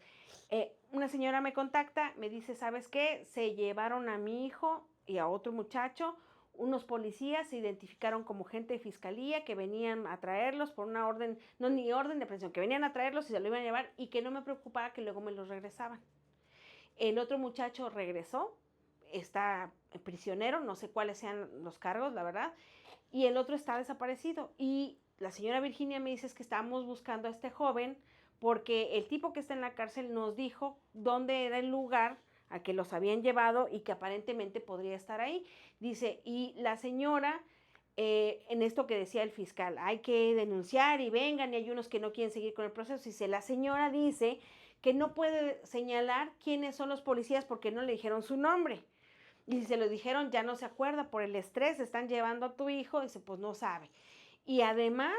A: Una señora me contacta, me dice, ¿sabes qué? Se llevaron a mi hijo y a otro muchacho, unos policías se identificaron como gente de fiscalía que venían a traerlos por una orden, no ni orden de aprehensión, que venían a traerlos y se lo iban a llevar y que no me preocupaba que luego me los regresaban. El otro muchacho regresó, está prisionero, no sé cuáles sean los cargos, la verdad, y el otro está desaparecido. Y la señora Virginia me dice es que estábamos buscando a este joven porque el tipo que está en la cárcel nos dijo dónde era el lugar a que los habían llevado y que aparentemente podría estar ahí. Dice, y la señora, en esto que decía el fiscal, hay que denunciar y vengan, y hay unos que no quieren seguir con el proceso. Dice, la señora dice que no puede señalar quiénes son los policías porque no le dijeron su nombre. Y si se lo dijeron, ya no se acuerda por el estrés, están llevando a tu hijo, dice, pues no sabe. Y además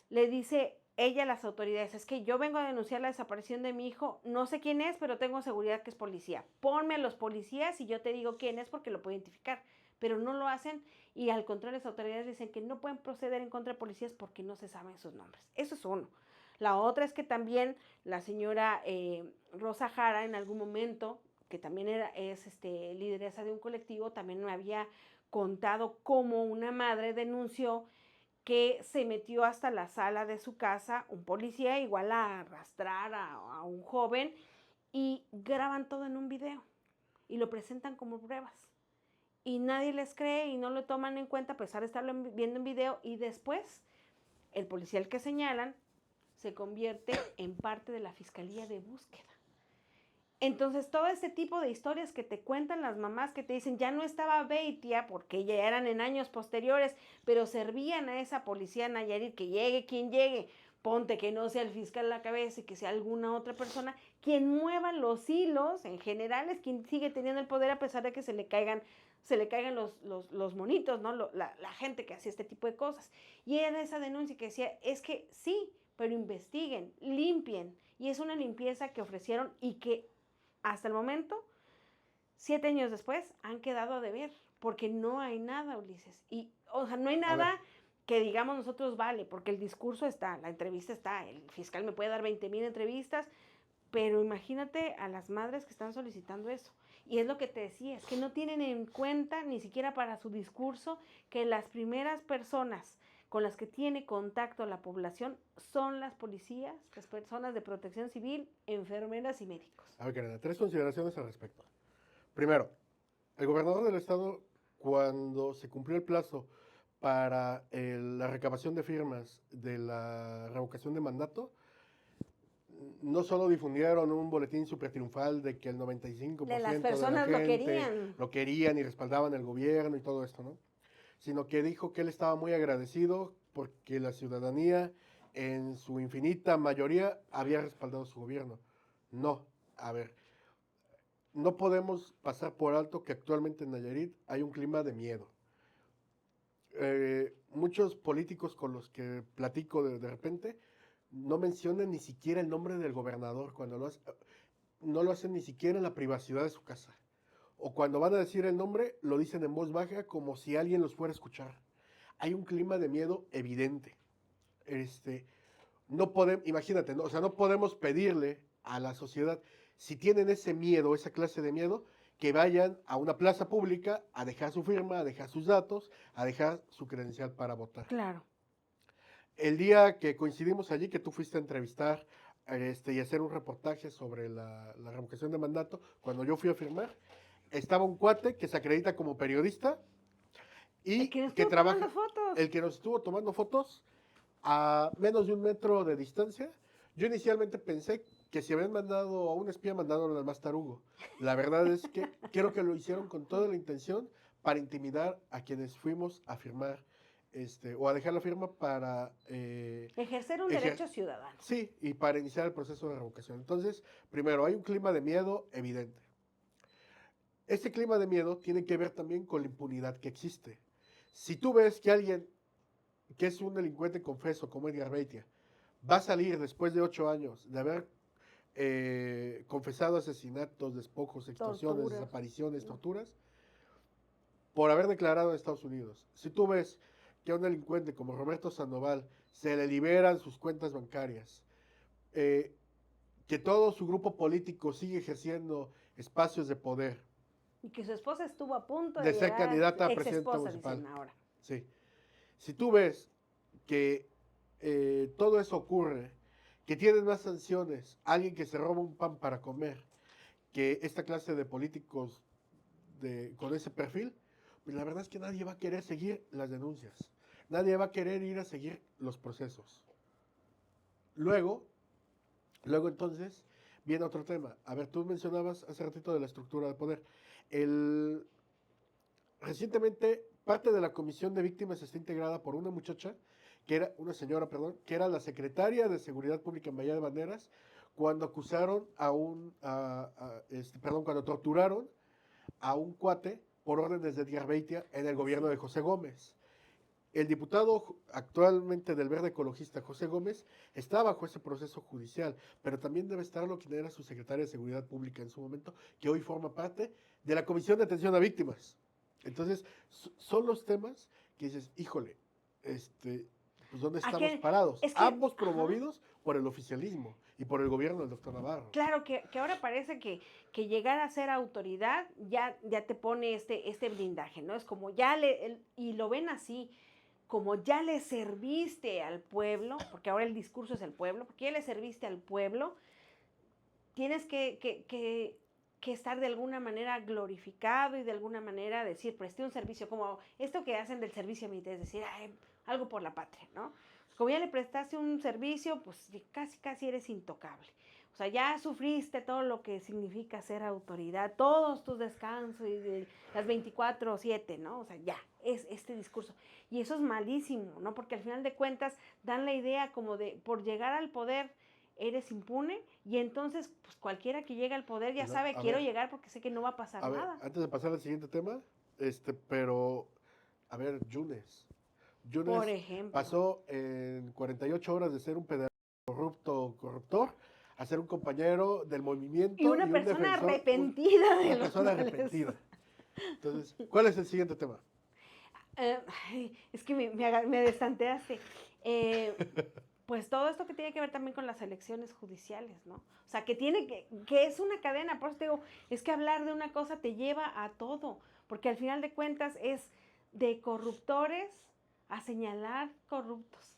A: le dice ella a las autoridades, es que yo vengo a denunciar la desaparición de mi hijo, no sé quién es, pero tengo seguridad que es policía. Ponme a los policías y yo te digo quién es porque lo puedo identificar. Pero no lo hacen y al contrario las autoridades dicen que no pueden proceder en contra de policías porque no se saben sus nombres. Eso es uno. La otra es que también la señora Rosa Jara en algún momento, que también es lideresa de un colectivo, también me había contado cómo una madre denunció que se metió hasta la sala de su casa un policía igual a arrastrar a un joven y graban todo en un video y lo presentan como pruebas. Y nadie les cree y no lo toman en cuenta a pesar de estarlo viendo en video y después el policía al que señalan se convierte en parte de la fiscalía de búsqueda. Entonces, todo este tipo de historias que te cuentan las mamás que te dicen, ya no estaba Beitia, porque ya eran en años posteriores, pero servían a esa policía Nayarit, que llegue quien llegue, ponte que no sea el fiscal a la cabeza y que sea alguna otra persona, quien mueva los hilos, en general, es quien sigue teniendo el poder a pesar de que se le caigan los monitos, ¿no? La gente que hacía este tipo de cosas. Y era esa denuncia que decía, es que sí, pero investiguen, limpien. Y es una limpieza que ofrecieron y que hasta el momento, 7 años después, han quedado a deber, porque no hay nada, Ulises. Y, o sea, no hay
B: A ver,
A: nada que digamos nosotros vale, porque el discurso está, la entrevista está, el fiscal me puede dar 20,000 entrevistas, pero imagínate a las madres que están solicitando eso. Y es lo que te decía, es que no tienen en cuenta, ni siquiera para su discurso, que las primeras personas con las que tiene contacto la población son las policías, las personas de protección civil, enfermeras y médicos.
B: a ver, Karina, 3 consideraciones al respecto. Primero, el gobernador del estado, cuando se cumplió el plazo para la recabación de firmas de la revocación de mandato, no solo difundieron un boletín súper triunfal de que el
A: De las
B: 95% de la
A: personas lo
B: gente
A: querían.
B: lo querían y respaldaban el gobierno y todo esto, ¿no? Sino que dijo que él estaba muy agradecido porque la ciudadanía, en su infinita mayoría, había respaldado su gobierno. No, a ver, no podemos pasar por alto que actualmente en Nayarit hay un clima de miedo. Muchos políticos con los que platico de repente no mencionan ni siquiera el nombre del gobernador cuando no lo hacen ni siquiera en la privacidad de su casa. O cuando van a decir el nombre, lo dicen en voz baja como si alguien los fuera a escuchar. Hay un clima de miedo evidente. Este, no podemos, imagínate, ¿no? O sea, no podemos pedirle a la sociedad, si tienen ese miedo, esa clase de miedo, que vayan a una plaza pública a dejar su firma, a dejar sus datos, a dejar su credencial para votar.
A: Claro.
B: El día que coincidimos allí, que tú fuiste a entrevistar y hacer un reportaje sobre la revocación de mandato, cuando yo fui a firmar, estaba un cuate que se acredita como periodista
A: El
B: y
A: que nos
B: que
A: estuvo tomando
B: trabaja,
A: fotos.
B: el que nos estuvo tomando fotos a menos de 1 metro de distancia. Yo inicialmente pensé que si habían mandado a un espía, mandaron al más tarugo. La verdad es que creo que lo hicieron con toda la intención para intimidar a quienes fuimos a firmar o a dejar la firma para
A: Ejercer un
B: ejer
A: derecho ciudadano.
B: sí, y para iniciar el proceso de revocación. Entonces, primero, hay un clima de miedo evidente. Este clima de miedo tiene que ver también con la impunidad que existe. Si tú ves que alguien que es un delincuente confeso como Edgar Beitia va a salir después de 8 años de haber confesado asesinatos, despojos, extorsiones,
A: Torturas.
B: desapariciones, torturas, por haber declarado en Estados Unidos. Si tú ves que a un delincuente como Roberto Sandoval se le liberan sus cuentas bancarias, eh, que todo su grupo político sigue ejerciendo espacios de poder,
A: Y que su esposa estuvo a punto
B: de
A: de
B: ser
A: llegar,
B: candidata a
A: ex
B: presidenta
A: esposa,
B: municipal.
A: dicen ahora.
B: Sí. Si tú ves que todo eso ocurre, que tienes más sanciones, alguien que se roba un pan para comer, que esta clase de políticos con ese perfil, pues la verdad es que nadie va a querer seguir las denuncias. Nadie va a querer ir a seguir los procesos. Luego, luego entonces, viene otro tema. A ver, tú mencionabas hace ratito de la estructura de poder. El, Recientemente, parte de la comisión de víctimas está integrada por una muchacha, una señora, perdón, que era la secretaria de Seguridad Pública en Bahía de Banderas, cuando acusaron perdón, cuando torturaron a un cuate por órdenes de Edgar Beitia en el gobierno de
A: Sí.
B: José Gómez. El diputado actualmente del Verde Ecologista, José Gómez, está bajo ese proceso judicial, pero también debe estarlo quien era su secretaria de Seguridad Pública en su momento, que hoy forma parte de la Comisión de Atención a Víctimas. Entonces, son los temas que dices, híjole, pues ¿dónde
A: ¿A
B: estamos
A: qué?
B: parados?
A: Es que,
B: Ambos
A: ajá,
B: promovidos por el oficialismo y por el gobierno del doctor Navarro.
A: claro que ahora parece que llegar a ser autoridad ya te pone este blindaje, ¿no? Es como y lo ven así, como ya le serviste al pueblo, porque ahora el discurso es el pueblo, porque ya le serviste al pueblo, tienes que estar de alguna manera glorificado y de alguna manera decir, presté un servicio, como esto que hacen del servicio militar, es decir, ay, algo por la patria, ¿no? Como ya le prestaste un servicio, pues casi eres intocable. O sea, ya sufriste todo lo que significa ser autoridad, todos tus descansos y de las 24/7, ¿no? O sea, ya, es este discurso. Y eso es malísimo, ¿no? Porque al final de cuentas dan la idea como de, por llegar al poder, eres impune y entonces pues cualquiera que llegue al poder ya
B: Pues,
A: sabe, quiero llegar porque sé que no va a pasar
B: a ver,
A: nada.
B: antes de pasar al siguiente tema, pero, a ver, Yunes.
A: Por
B: Yunes
A: ejemplo.
B: pasó en 48 horas de ser un corruptor, a ser un compañero del
A: Y
B: movimiento
A: una
B: y un
A: persona
B: defensor,
A: arrepentida de
B: una
A: los
B: persona
A: males.
B: arrepentida. Entonces, ¿cuál es el siguiente tema?
A: Es que me destanteaste. Eh, pues todo esto que tiene que ver también con las elecciones judiciales, ¿no? O sea, que es una cadena, por eso te digo, es que hablar de una cosa te lleva a todo, porque al final de cuentas es de corruptores a señalar corruptos.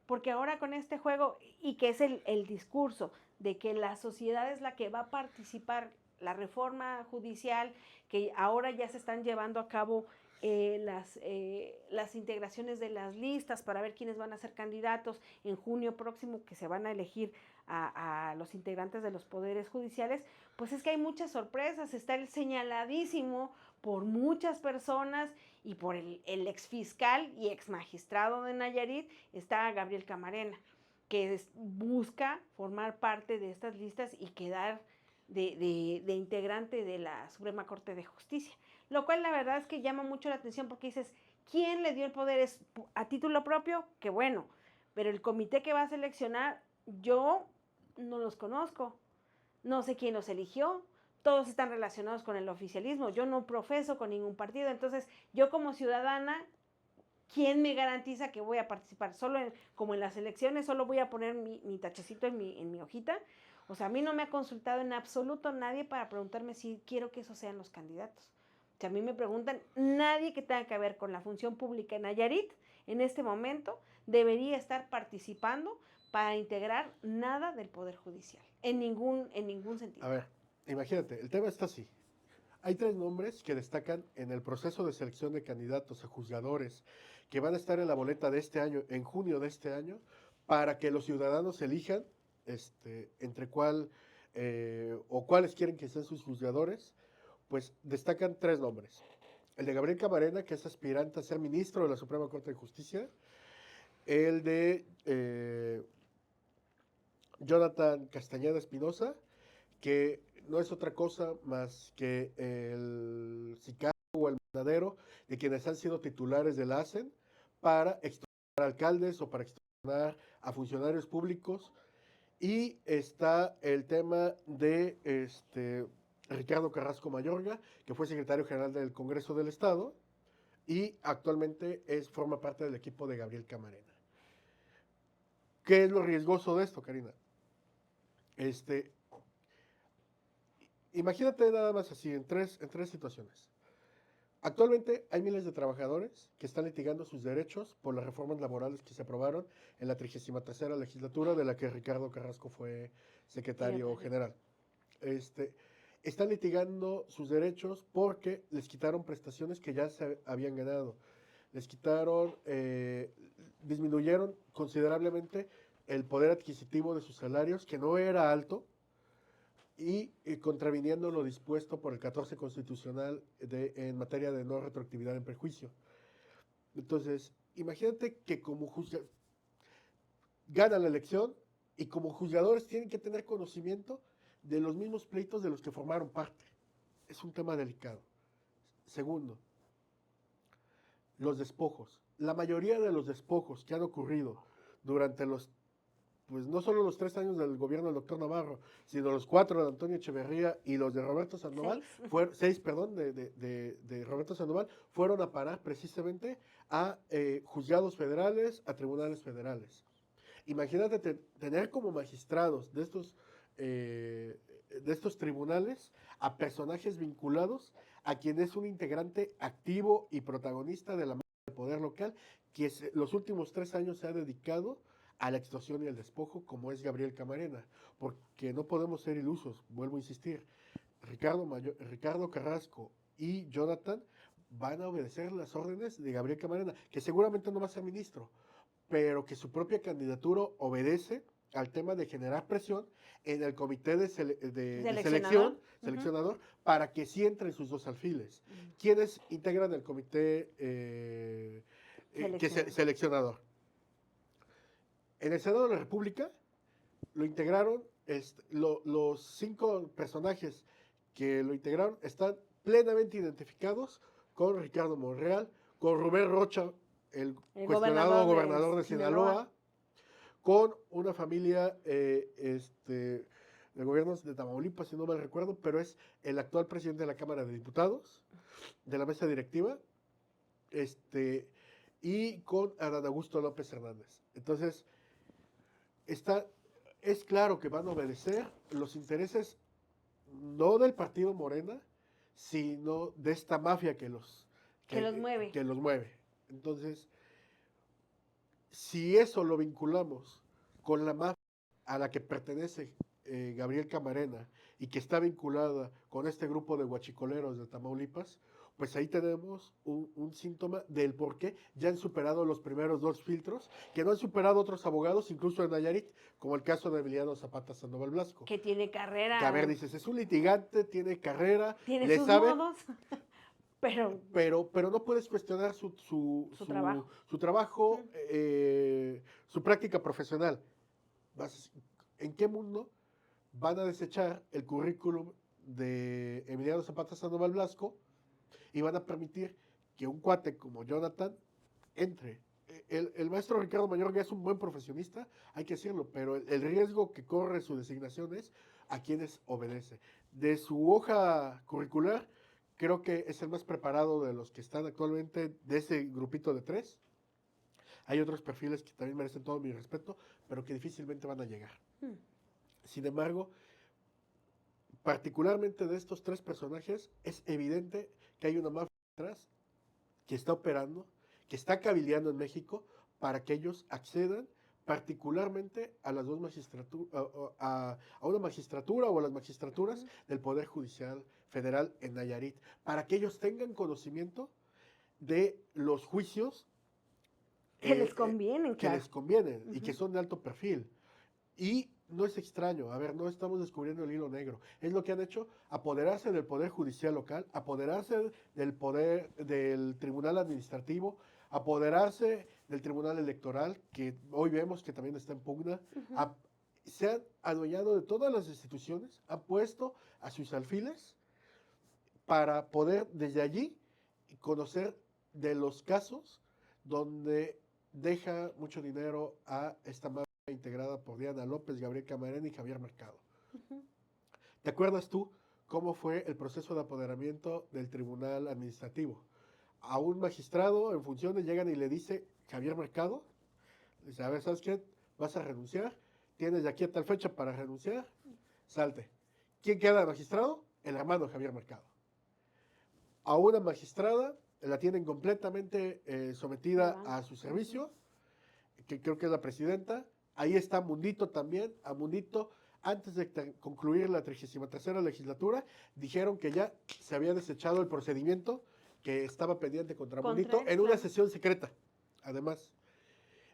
A: Porque ahora con este juego, y que es el discurso de que la sociedad es la que va a participar, la reforma judicial, que ahora ya se están llevando a cabo las integraciones de las listas para ver quiénes van a ser candidatos en junio próximo, que se van a elegir a los integrantes de los poderes judiciales, pues es que hay muchas sorpresas, está el señaladísimo por muchas personas y por el exfiscal y exmagistrado de Nayarit está Gabriel Camarena, que busca formar parte de estas listas y quedar de integrante de la Suprema Corte de Justicia. Lo cual la verdad es que llama mucho la atención porque dices, ¿quién le dio el poder? ¿Es a título propio? Que bueno, pero el comité que va a seleccionar, yo no los conozco, no sé quién los eligió, todos están relacionados con el oficialismo, yo no profeso con ningún partido, entonces yo como ciudadana, ¿quién me garantiza que voy a participar? Como en las elecciones, solo voy a poner mi tachecito en mi hojita. O sea, a mí no me ha consultado en absoluto nadie para preguntarme si quiero que esos sean los candidatos. Si a mí me preguntan, nadie que tenga que ver con la función pública en Nayarit, en este momento, debería estar participando para integrar nada del Poder Judicial, en ningún
B: A
A: sentido.
B: ver, imagínate, el tema está así. Hay tres nombres que destacan en el proceso de selección de candidatos a juzgadores que van a estar en la boleta de este año, en junio de este año, para que los ciudadanos elijan entre cuál o cuáles quieren que sean sus juzgadores. Pues destacan tres nombres. El de Gabriel Camarena, que es aspirante a ser ministro de la Suprema Corte de Justicia. El de Jonathan Castañeda Espinosa, que no es otra cosa más que el sicario o el mandadero de quienes han sido titulares del ASEN para extorsionar alcaldes o para extorsionar a funcionarios públicos. Y está el tema de Ricardo Carrasco Mayorga, que fue secretario general del Congreso del Estado y actualmente forma parte del equipo de Gabriel Camarena. ¿Qué es lo riesgoso de esto, Karina? Este, Imagínate nada más así, en tres situaciones. Actualmente hay miles de trabajadores que están litigando sus derechos por las reformas laborales que se aprobaron en la 33ª legislatura de la que Ricardo Carrasco fue secretario
A: Secretario.
B: general. Este, Están litigando sus derechos porque les quitaron prestaciones que ya se habían ganado. Les quitaron, disminuyeron considerablemente el poder adquisitivo de sus salarios, que no era alto, y contraviniendo lo dispuesto por el 14 constitucional en materia de no retroactividad en perjuicio. Entonces, imagínate que como ganan la elección y como juzgadores tienen que tener conocimiento de los mismos pleitos de los que formaron parte. Es un tema delicado. Segundo, los despojos. La mayoría de los despojos que han ocurrido durante pues no solo los 3 años del gobierno del doctor Navarro, sino los 4 de Antonio Echeverría y los de Roberto Sandoval, 6, perdón, de Roberto Sandoval, fueron a parar precisamente a juzgados federales, a tribunales federales. Imagínate tener como magistrados de estos tribunales a personajes vinculados a quien es un integrante activo y protagonista de la del poder local, que los últimos 3 años se ha dedicado a la extorsión y al despojo, como es Gabriel Camarena, porque no podemos ser ilusos, vuelvo a insistir, Ricardo Carrasco y Jonathan van a obedecer las órdenes de Gabriel Camarena, que seguramente no va a ser ministro, pero que su propia candidatura obedece al tema de generar presión en el comité de selección, seleccionador, para que sí entren sus dos alfiles. ¿Quiénes integran el comité seleccionador? En el Senado de la República lo integraron, los 5 personajes que lo integraron están plenamente identificados con Ricardo Monreal, con Rubén Rocha, el cuestionado gobernador de Sinaloa, con una familia de gobiernos de Tamaulipas, si no mal recuerdo, pero es el actual presidente de la Cámara de Diputados, de la mesa directiva, y con Adán Augusto López Hernández. Entonces, es claro que van a obedecer los intereses no del partido Morena, sino de esta mafia que los
A: mueve.
B: Que los mueve. Entonces, si eso lo vinculamos con la mafia a la que pertenece Gabriel Camarena y que está vinculada con este grupo de guachicoleros de Tamaulipas, pues ahí tenemos un síntoma del por qué ya han superado los primeros 2 filtros, que no han superado otros abogados, incluso en Nayarit, como el caso de Emiliano Zapata Sandoval Blasco.
A: Que tiene carrera.
B: Que a ver, dices, es un litigante, tiene carrera,
A: tiene
B: le
A: sus
B: sabe,
A: modos, pero
B: no puedes cuestionar su
A: trabajo,
B: su trabajo, su práctica profesional. ¿En qué mundo van a desechar el currículum de Emiliano Zapata Sandoval Blasco y van a permitir que un cuate como Jonathan entre? El maestro Ricardo Mayorga es un buen profesionista, hay que decirlo, pero el riesgo que corre su designación es a quienes obedece. De su hoja curricular, creo que es el más preparado de los que están actualmente de ese grupito de 3. Hay otros perfiles que también merecen todo mi respeto, pero que difícilmente van a llegar. Sin embargo, particularmente de estos 3 personajes, es evidente que hay una mafia detrás que está operando, que está cabildeando en México para que ellos accedan particularmente a las dos magistraturas, a una magistratura o a las magistraturas del Poder Judicial Federal en Nayarit, para que ellos tengan conocimiento de los juicios
A: que les convienen,
B: que les convienen y que son de alto perfil. Y no es extraño, a ver, no estamos descubriendo el hilo negro. Es lo que han hecho, apoderarse del Poder Judicial local, apoderarse del Tribunal Administrativo, apoderarse del Tribunal Electoral, que hoy vemos que también está en pugna. Se han adueñado de todas las instituciones, han puesto a sus alfiles para poder desde allí conocer de los casos donde deja mucho dinero a esta mafia integrada por Diana López, Gabriel Camarena y Javier Mercado. ¿Te acuerdas tú cómo fue el proceso de apoderamiento del Tribunal Administrativo? A un magistrado en funciones llegan y le dice Javier Mercado, le dice, a ver, ¿sabes qué? Vas a renunciar, tienes de aquí a tal fecha para renunciar salte. ¿Quién queda de magistrado? El hermano Javier Mercado. A una magistrada la tienen completamente sometida a su servicio, que creo que es la presidenta. Ahí está Mundito también. A Mundito, antes de concluir la 33ª legislatura, dijeron que ya se había desechado el procedimiento que estaba pendiente contra Mundito
A: él,
B: en una
A: claro.
B: sesión secreta, además.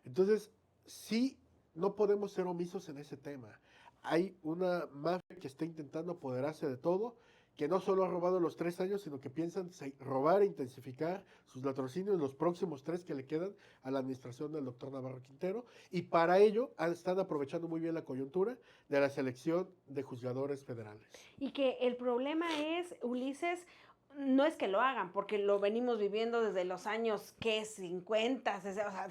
B: Entonces, sí, no podemos ser omisos en ese tema. Hay una mafia que está intentando apoderarse de todo, que no solo ha robado los 3 años, sino que piensan robar e intensificar sus latrocinios los próximos 3 que le quedan a la administración del doctor Navarro Quintero, y para ello están aprovechando muy bien la coyuntura de la selección de juzgadores federales.
A: Y que el problema es, Ulises, no es que lo hagan, porque lo venimos viviendo desde los años, ¿qué? 50, o sea,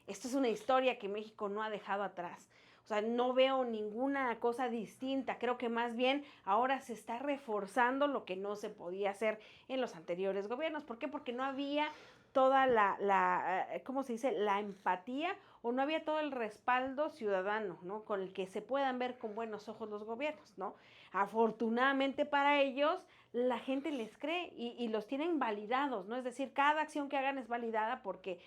A: esto es una historia que México no ha dejado atrás. O sea, no veo ninguna cosa distinta. Creo que más bien ahora se está reforzando lo que no se podía hacer en los anteriores gobiernos. ¿Por qué? Porque no había toda ¿cómo se dice? La empatía, o no había todo el respaldo ciudadano, ¿no? Con el que se puedan ver con buenos ojos los gobiernos, ¿no? Afortunadamente para ellos, la gente les cree y los tienen validados, ¿no? Es decir, cada acción que hagan es validada porque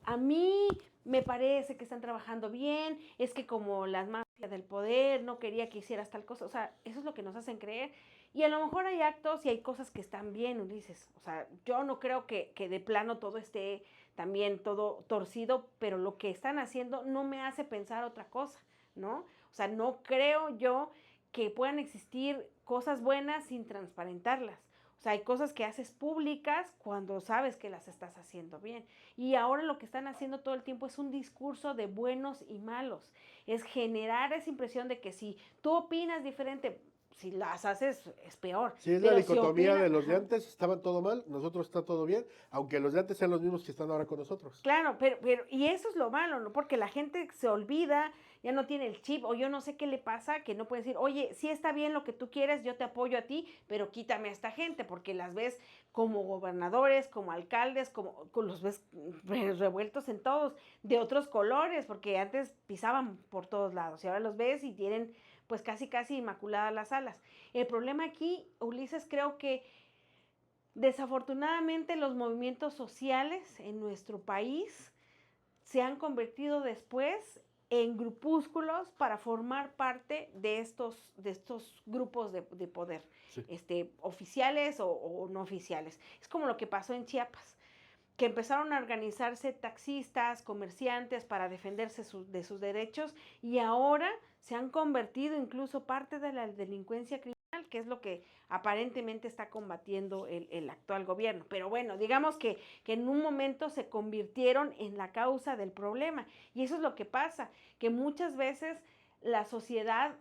A: a mí me parece que están trabajando bien, es que como las mafias del poder no quería que hicieras tal cosa, o sea, eso es lo que nos hacen creer. Y a lo mejor hay actos y hay cosas que están bien, Ulises. O sea, yo no creo que de plano todo esté también todo torcido, pero lo que están haciendo no me hace pensar otra cosa, ¿no? O sea, no creo yo que puedan existir cosas buenas sin transparentarlas. O sea, hay cosas que haces públicas cuando sabes que las estás haciendo bien. Y ahora lo que están haciendo todo el tiempo es un discurso de buenos y malos. Es generar esa impresión de que si tú opinas diferente, si las haces es peor.
B: Si es la
A: Pero
B: dicotomía
A: si
B: de los de antes, estaban todo mal, nosotros está todo bien, aunque los de antes sean los mismos que están ahora con nosotros.
A: Claro, y eso es lo malo, ¿no? Porque la gente se olvida, ya no tiene el chip, o yo no sé qué le pasa, que no puede decir, oye, sí está bien lo que tú quieres, yo te apoyo a ti, pero quítame a esta gente, porque las ves como gobernadores, como alcaldes, los ves revueltos en todos, de otros colores, porque antes pisaban por todos lados, y ahora los ves y tienen pues casi casi inmaculadas las alas. El problema aquí, Ulises, creo que desafortunadamente los movimientos sociales en nuestro país se han convertido después en grupúsculos para formar parte de estos grupos de poder,
B: Sí.
A: oficiales o no oficiales. Es como lo que pasó en Chiapas, que empezaron a organizarse taxistas, comerciantes para defenderse de sus derechos, y ahora se han convertido incluso parte de la delincuencia criminal, que es lo que aparentemente está combatiendo el actual gobierno. Pero bueno, digamos que en un momento se convirtieron en la causa del problema. Y eso es lo que pasa, que muchas veces la sociedad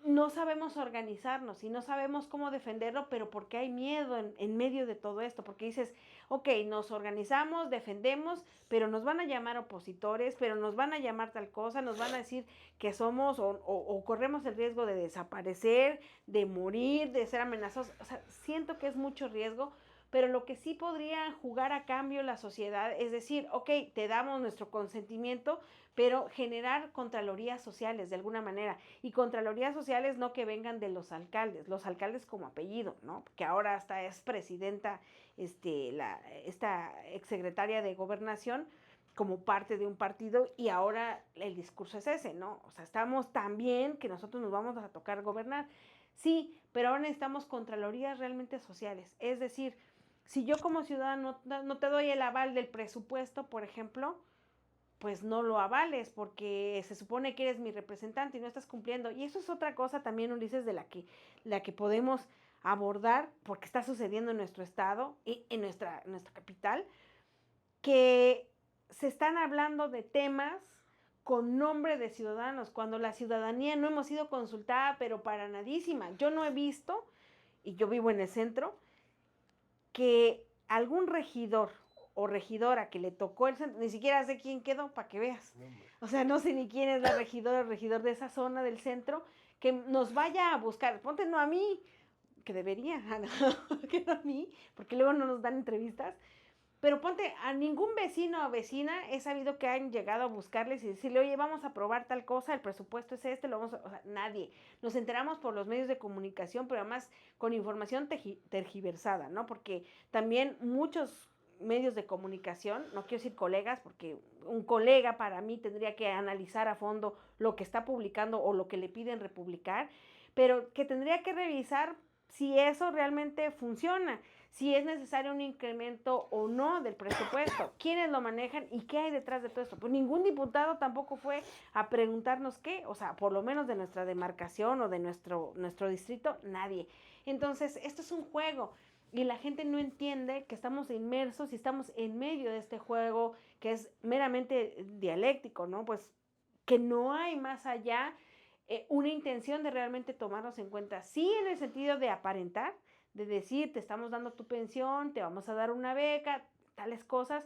A: no sabemos organizarnos y no sabemos cómo defenderlo, pero porque hay miedo en medio de todo esto, porque dices, ok, nos organizamos, defendemos, pero nos van a llamar opositores, pero nos van a llamar tal cosa, nos van a decir que somos o corremos el riesgo de desaparecer, de morir, de ser amenazados. O sea, siento que es mucho riesgo, pero lo que sí podría jugar a cambio la sociedad es decir, ok, te damos nuestro consentimiento, pero generar contralorías sociales de alguna manera, y contralorías sociales no que vengan de los alcaldes como apellido, ¿no? Que ahora hasta es presidenta esta exsecretaria de Gobernación como parte de un partido, y ahora el discurso es ese, ¿no? O sea, estamos tan bien que nosotros nos vamos a tocar gobernar. Sí, pero ahora necesitamos contralorías realmente sociales. Es decir, si yo como ciudadano no te doy el aval del presupuesto, por ejemplo, pues no lo avales porque se supone que eres mi representante y no estás cumpliendo. Y eso es otra cosa también, Ulises, de la que podemos abordar porque está sucediendo en nuestro estado y en nuestra capital, que se están hablando de temas con nombre de ciudadanos, cuando la ciudadanía no hemos sido consultada, pero para nadísima. Yo no he visto, y yo vivo en el centro, que algún regidor o regidora que le tocó el centro, ni siquiera sé quién quedó, para que veas. O sea, no sé ni quién es la regidora o regidor de esa zona del centro, que nos vaya a buscar. Ponte no a mí, que debería, que no a mí, porque luego no nos dan entrevistas, Pero ponte, a ningún vecino o vecina he sabido que han llegado a buscarles y decirle, oye, vamos a probar tal cosa, el presupuesto es este, lo vamos a... O sea, nadie. Nos enteramos por los medios de comunicación, pero además con información tergiversada, ¿no? Porque también muchos medios de comunicación, no quiero decir colegas, porque un colega para mí tendría que analizar a fondo lo que está publicando o lo que le piden republicar, pero que tendría que revisar si eso realmente funciona, si es necesario un incremento o no del presupuesto, quiénes lo manejan y qué hay detrás de todo esto. Pues ningún diputado tampoco fue a preguntarnos qué, o sea, por lo menos de nuestra demarcación o de nuestro distrito, nadie. Entonces, esto es un juego y la gente no entiende que estamos inmersos y estamos en medio de este juego que es meramente dialéctico, ¿no? Pues que no hay más allá una intención de realmente tomarnos en cuenta, sí en el sentido de aparentar, de decir, te estamos dando tu pensión, te vamos a dar una beca, tales cosas,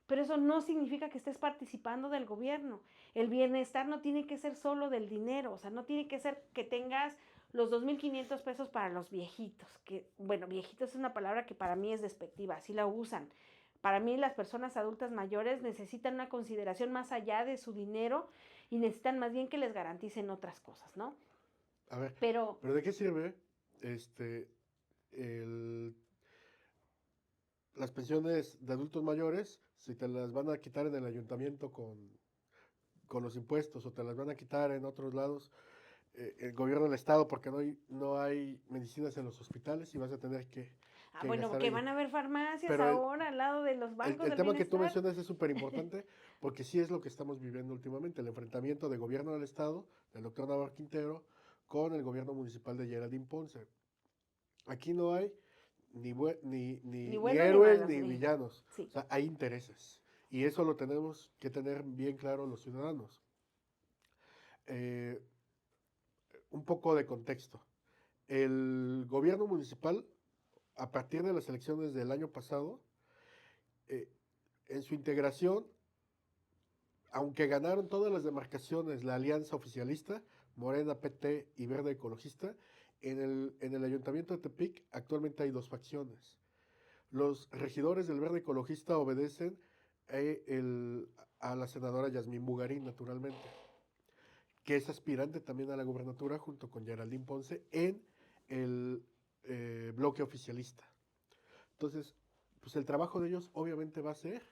A: pero eso no significa que estés participando del gobierno. El bienestar no tiene que ser solo del dinero, o sea, no tiene que ser que tengas los 2.500 pesos para los viejitos, que bueno, viejitos es una palabra que para mí es despectiva, así la usan. Para mí las personas adultas mayores necesitan una consideración más allá de su dinero y necesitan más bien que les garanticen otras cosas, ¿no?
B: A ver,
A: Pero
B: ¿pero de qué sirve este, el, las pensiones de adultos mayores si te las van a quitar en el ayuntamiento con los impuestos o te las van a quitar en otros lados, el gobierno del estado porque no hay medicinas en los hospitales y vas a tener que
A: bueno,
B: gastar
A: que
B: ahí?
A: van a haber farmacias
B: Pero
A: ahora al lado de los bancos
B: el
A: del
B: tema que tú
A: bienestar.
B: mencionas es súper importante porque sí es lo que estamos viviendo últimamente, el enfrentamiento de gobierno del estado, del doctor Navarro Quintero, con el gobierno municipal de Geraldine Ponce. Aquí no hay
A: Ni
B: ni
A: buenos ni
B: héroes
A: malos,
B: ni villanos. O
A: sí.
B: sea, hay intereses. Y eso lo tenemos que tener bien claro los ciudadanos. Eh, un poco de contexto. El gobierno municipal, a partir de las elecciones del año pasado, eh, en su integración, aunque ganaron todas las demarcaciones la alianza oficialista, Morena, PT y Verde Ecologista, en el ayuntamiento de Tepic actualmente hay dos facciones. Los regidores del Verde Ecologista obedecen a la senadora Yasmín Bugarín, naturalmente, que es aspirante también a la gubernatura junto con Geraldine Ponce en el bloque oficialista. Entonces, pues el trabajo de ellos obviamente va a ser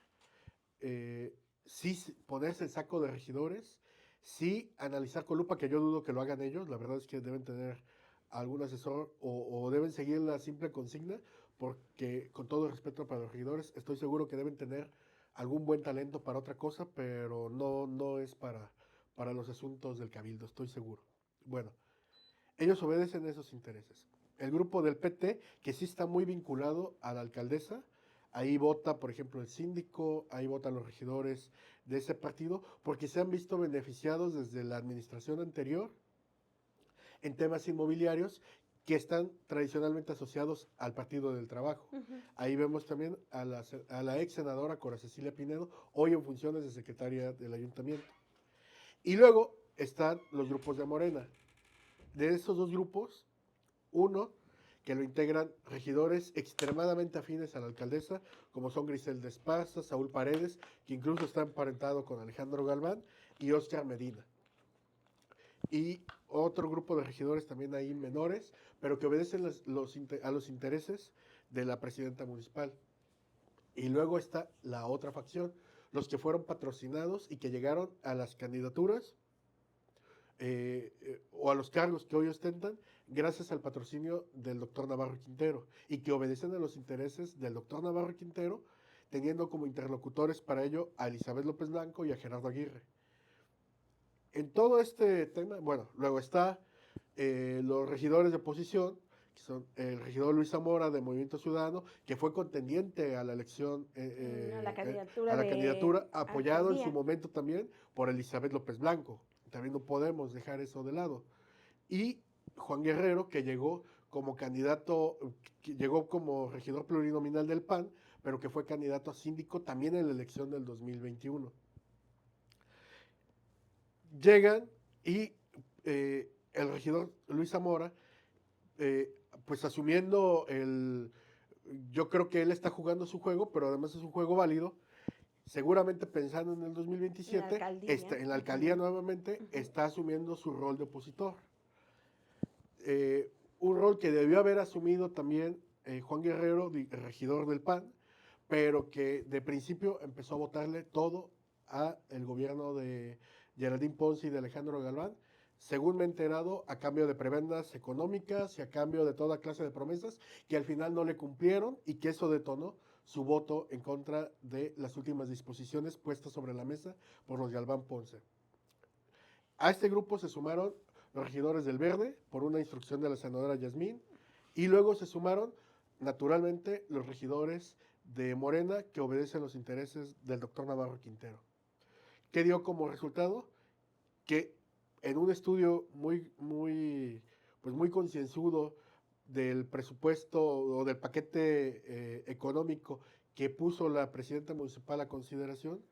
B: eh, sí ponerse el saco de regidores, sí analizar con lupa, que yo dudo que lo hagan ellos, la verdad es que deben tener algún asesor o deben seguir la simple consigna, porque con todo respeto para los regidores, estoy seguro que deben tener algún buen talento para otra cosa, pero no es para los asuntos del cabildo, estoy seguro. Bueno, ellos obedecen esos intereses. El grupo del PT, que sí está muy vinculado a la alcaldesa, ahí vota, por ejemplo, el síndico, ahí votan los regidores de ese partido, porque se han visto beneficiados desde la administración anterior en temas inmobiliarios que están tradicionalmente asociados al Partido del Trabajo.
A: Uh -huh.
B: Ahí vemos también a la ex senadora Cora Cecilia Pinedo, hoy en funciones de secretaria del ayuntamiento. Y luego están los grupos de Morena. De esos dos grupos, uno, que lo integran regidores extremadamente afines a la alcaldesa, como son Griselda Esparza, Saúl Paredes, que incluso está emparentado con Alejandro Galván, y Oscar Medina. Y otro grupo de regidores también ahí menores, pero que obedecen a los intereses de la presidenta municipal. Y luego está la otra facción, los que fueron patrocinados y que llegaron a las candidaturas o a los cargos que hoy ostentan gracias al patrocinio del doctor Navarro Quintero y que obedecen a los intereses del doctor Navarro Quintero, teniendo como interlocutores para ello a Elizabeth López Blanco y a Gerardo Aguirre. En todo este tema, bueno, luego está los regidores de oposición, que son el regidor Luis Zamora de Movimiento Ciudadano, que fue contendiente a la elección,
A: A la
B: a
A: candidatura
B: la
A: de
B: candidatura, apoyado en su
A: alcaldía.
B: momento también por Elizabeth López Blanco. También no podemos dejar eso de lado. Y Juan Guerrero, que llegó como candidato, que llegó como regidor plurinominal del PAN, pero que fue candidato a síndico también en la elección del 2021. Llegan y el regidor Luis Zamora, pues asumiendo yo creo que él está jugando su juego, pero además es un juego válido, seguramente pensando en el
A: En la
B: 2027,
A: alcaldía.
B: en la alcaldía
A: Ujú,
B: nuevamente,
A: ujú.
B: está asumiendo su rol de opositor. Un rol que debió haber asumido también Juan Guerrero, regidor del PAN, pero que de principio empezó a votarle todo a el gobierno de Geraldine Ponce y de Alejandro Galván, según me he enterado, a cambio de prebendas económicas y a cambio de toda clase de promesas que al final no le cumplieron y que eso detonó su voto en contra de las últimas disposiciones puestas sobre la mesa por los Galván Ponce. A este grupo se sumaron los regidores del Verde por una instrucción de la senadora Yasmín y luego se sumaron naturalmente los regidores de Morena que obedecen los intereses del doctor Navarro Quintero. ¿Qué dio como resultado? Que en un estudio muy concienzudo del presupuesto o del paquete económico que puso la presidenta municipal a consideración,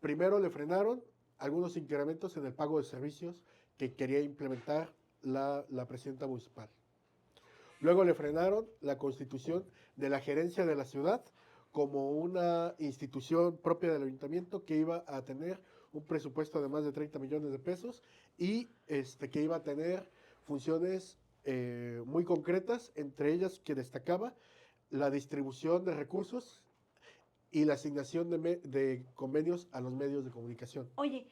B: primero le frenaron algunos incrementos en el pago de servicios que quería implementar la presidenta municipal. Luego le frenaron la constitución de la gerencia de la ciudad como una institución propia del ayuntamiento que iba a tener un presupuesto de más de 30 millones de pesos y que iba a tener funciones muy concretas, entre ellas que destacaba la distribución de recursos y la asignación de convenios a los medios de comunicación.
A: Oye,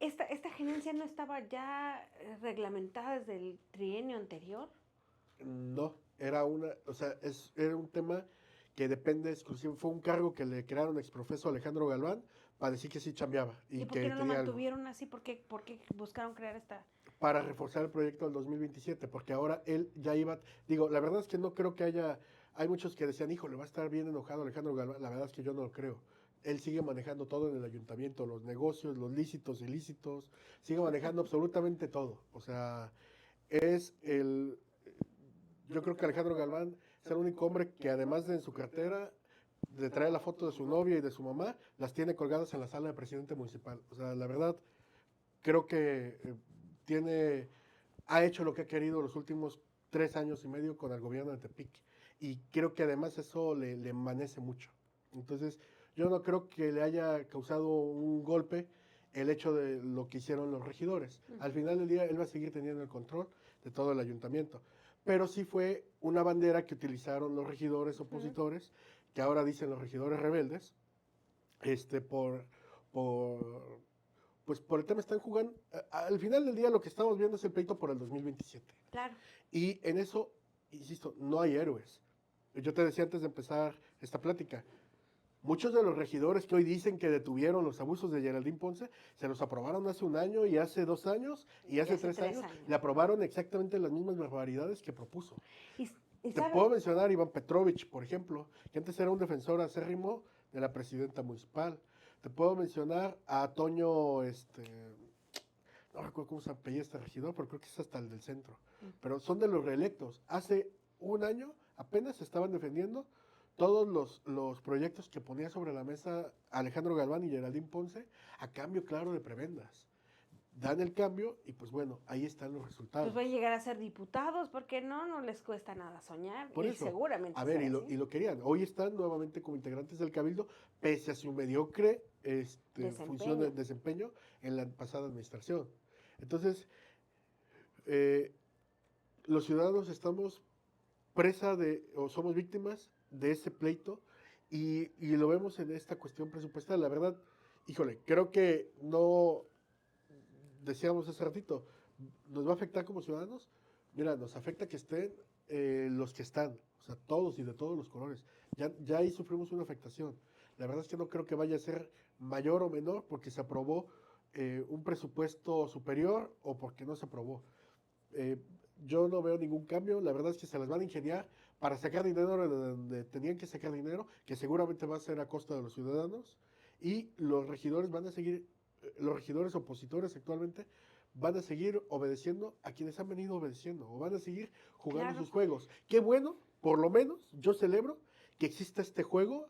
A: ¿esta gerencia no estaba ya reglamentada desde el trienio anterior?
B: No, era un tema que depende exclusivo, fue un cargo que le crearon exprofeso Alejandro Galván para decir que sí chambeaba
A: ¿Y
B: y
A: por qué
B: que
A: no lo
B: tenía algo,
A: mantuvieron así? ¿Por qué buscaron crear esta?
B: para reforzar el proyecto del 2027, porque ahora él ya iba, digo, la verdad es que no creo que hay muchos que decían, hijo, le va a estar bien enojado Alejandro Galván, la verdad es que yo no lo creo. Él sigue manejando todo en el ayuntamiento, los negocios, los lícitos, ilícitos, sigue manejando absolutamente todo. O sea, es el, yo creo que Alejandro Galván es el único hombre que además de en su cartera de traer la foto de su novia y de su mamá, las tiene colgadas en la sala de presidente municipal. O sea, la verdad, creo que tiene, ha hecho lo que ha querido los últimos 3 años y medio con el gobierno de Tepic. Y creo que además eso le emanece mucho. Entonces, yo no creo que le haya causado un golpe el hecho de lo que hicieron los regidores. Al final del día, él va a seguir teniendo el control de todo el ayuntamiento. Pero sí fue una bandera que utilizaron los regidores opositores, que ahora dicen los regidores rebeldes, este, por, pues por el tema están jugando. Al final del día lo que estamos viendo es el pleito por el 2027.
A: Claro.
B: Y en eso, insisto, no hay héroes. Yo te decía antes de empezar esta plática, muchos de los regidores que hoy dicen que detuvieron los abusos de Geraldine Ponce, se los aprobaron hace un año y hace 2 años y hace tres
A: tres
B: años,
A: años.
B: le aprobaron exactamente las mismas barbaridades que propuso.
A: Y, y
B: Te
A: sabes,
B: puedo mencionar a Iván Petrovich, por ejemplo, que antes era un defensor acérrimo de la presidenta municipal. Te puedo mencionar a Toño, no recuerdo cómo se apellida este regidor, pero creo que es hasta el del centro. Pero son de los reelectos. Hace un año apenas estaban defendiendo todos los proyectos que ponía sobre la mesa Alejandro Galván y Geraldine Ponce a cambio, claro, de prebendas. Dan el cambio y pues bueno, ahí están los
A: pues
B: resultados.
A: va a llegar a ser diputados, porque no les cuesta nada soñar.
B: Por
A: Y
B: eso,
A: seguramente
B: a ver,
A: será así.
B: y lo querían. Hoy están nuevamente como integrantes del Cabildo, pese a su mediocre función de
A: Desempeño.
B: desempeño en la pasada administración. Entonces, eh, los ciudadanos estamos o somos víctimas de ese pleito y lo vemos en esta cuestión presupuestal. La verdad, híjole, creo que no, decíamos hace ratito, ¿nos va a afectar como ciudadanos? Mira, nos afecta que estén los que están, o sea, todos y de todos los colores. Ya ahí sufrimos una afectación. La verdad es que no creo que vaya a ser mayor o menor porque se aprobó un presupuesto superior o porque no se aprobó. Eh, yo no veo ningún cambio, la verdad es que se las van a ingeniar para sacar dinero de donde tenían que sacar dinero, que seguramente va a ser a costa de los ciudadanos, y los regidores van a seguir, los regidores opositores actualmente van a seguir obedeciendo a quienes han venido obedeciendo, o van a seguir jugando
A: Claro.
B: sus juegos. Qué bueno, por lo menos yo celebro que exista este juego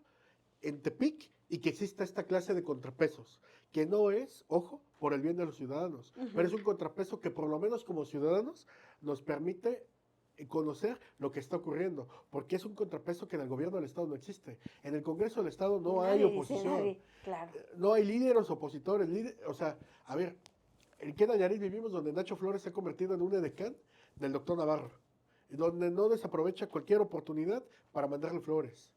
B: en Tepic y que exista esta clase de contrapesos, que no es, ojo, por el bien de los ciudadanos, pero es un contrapeso que por lo menos como ciudadanos nos permite conocer lo que está ocurriendo, porque es un contrapeso que en el gobierno del Estado no existe. En el Congreso del Estado no hay
A: Nadie dice,
B: oposición,
A: nadie, claro.
B: no hay líderes opositores, o sea, a ver, ¿en qué Nayarit vivimos donde Nacho Flores se ha convertido en un edecán del doctor Navarro? Y donde no desaprovecha cualquier oportunidad para mandarle flores.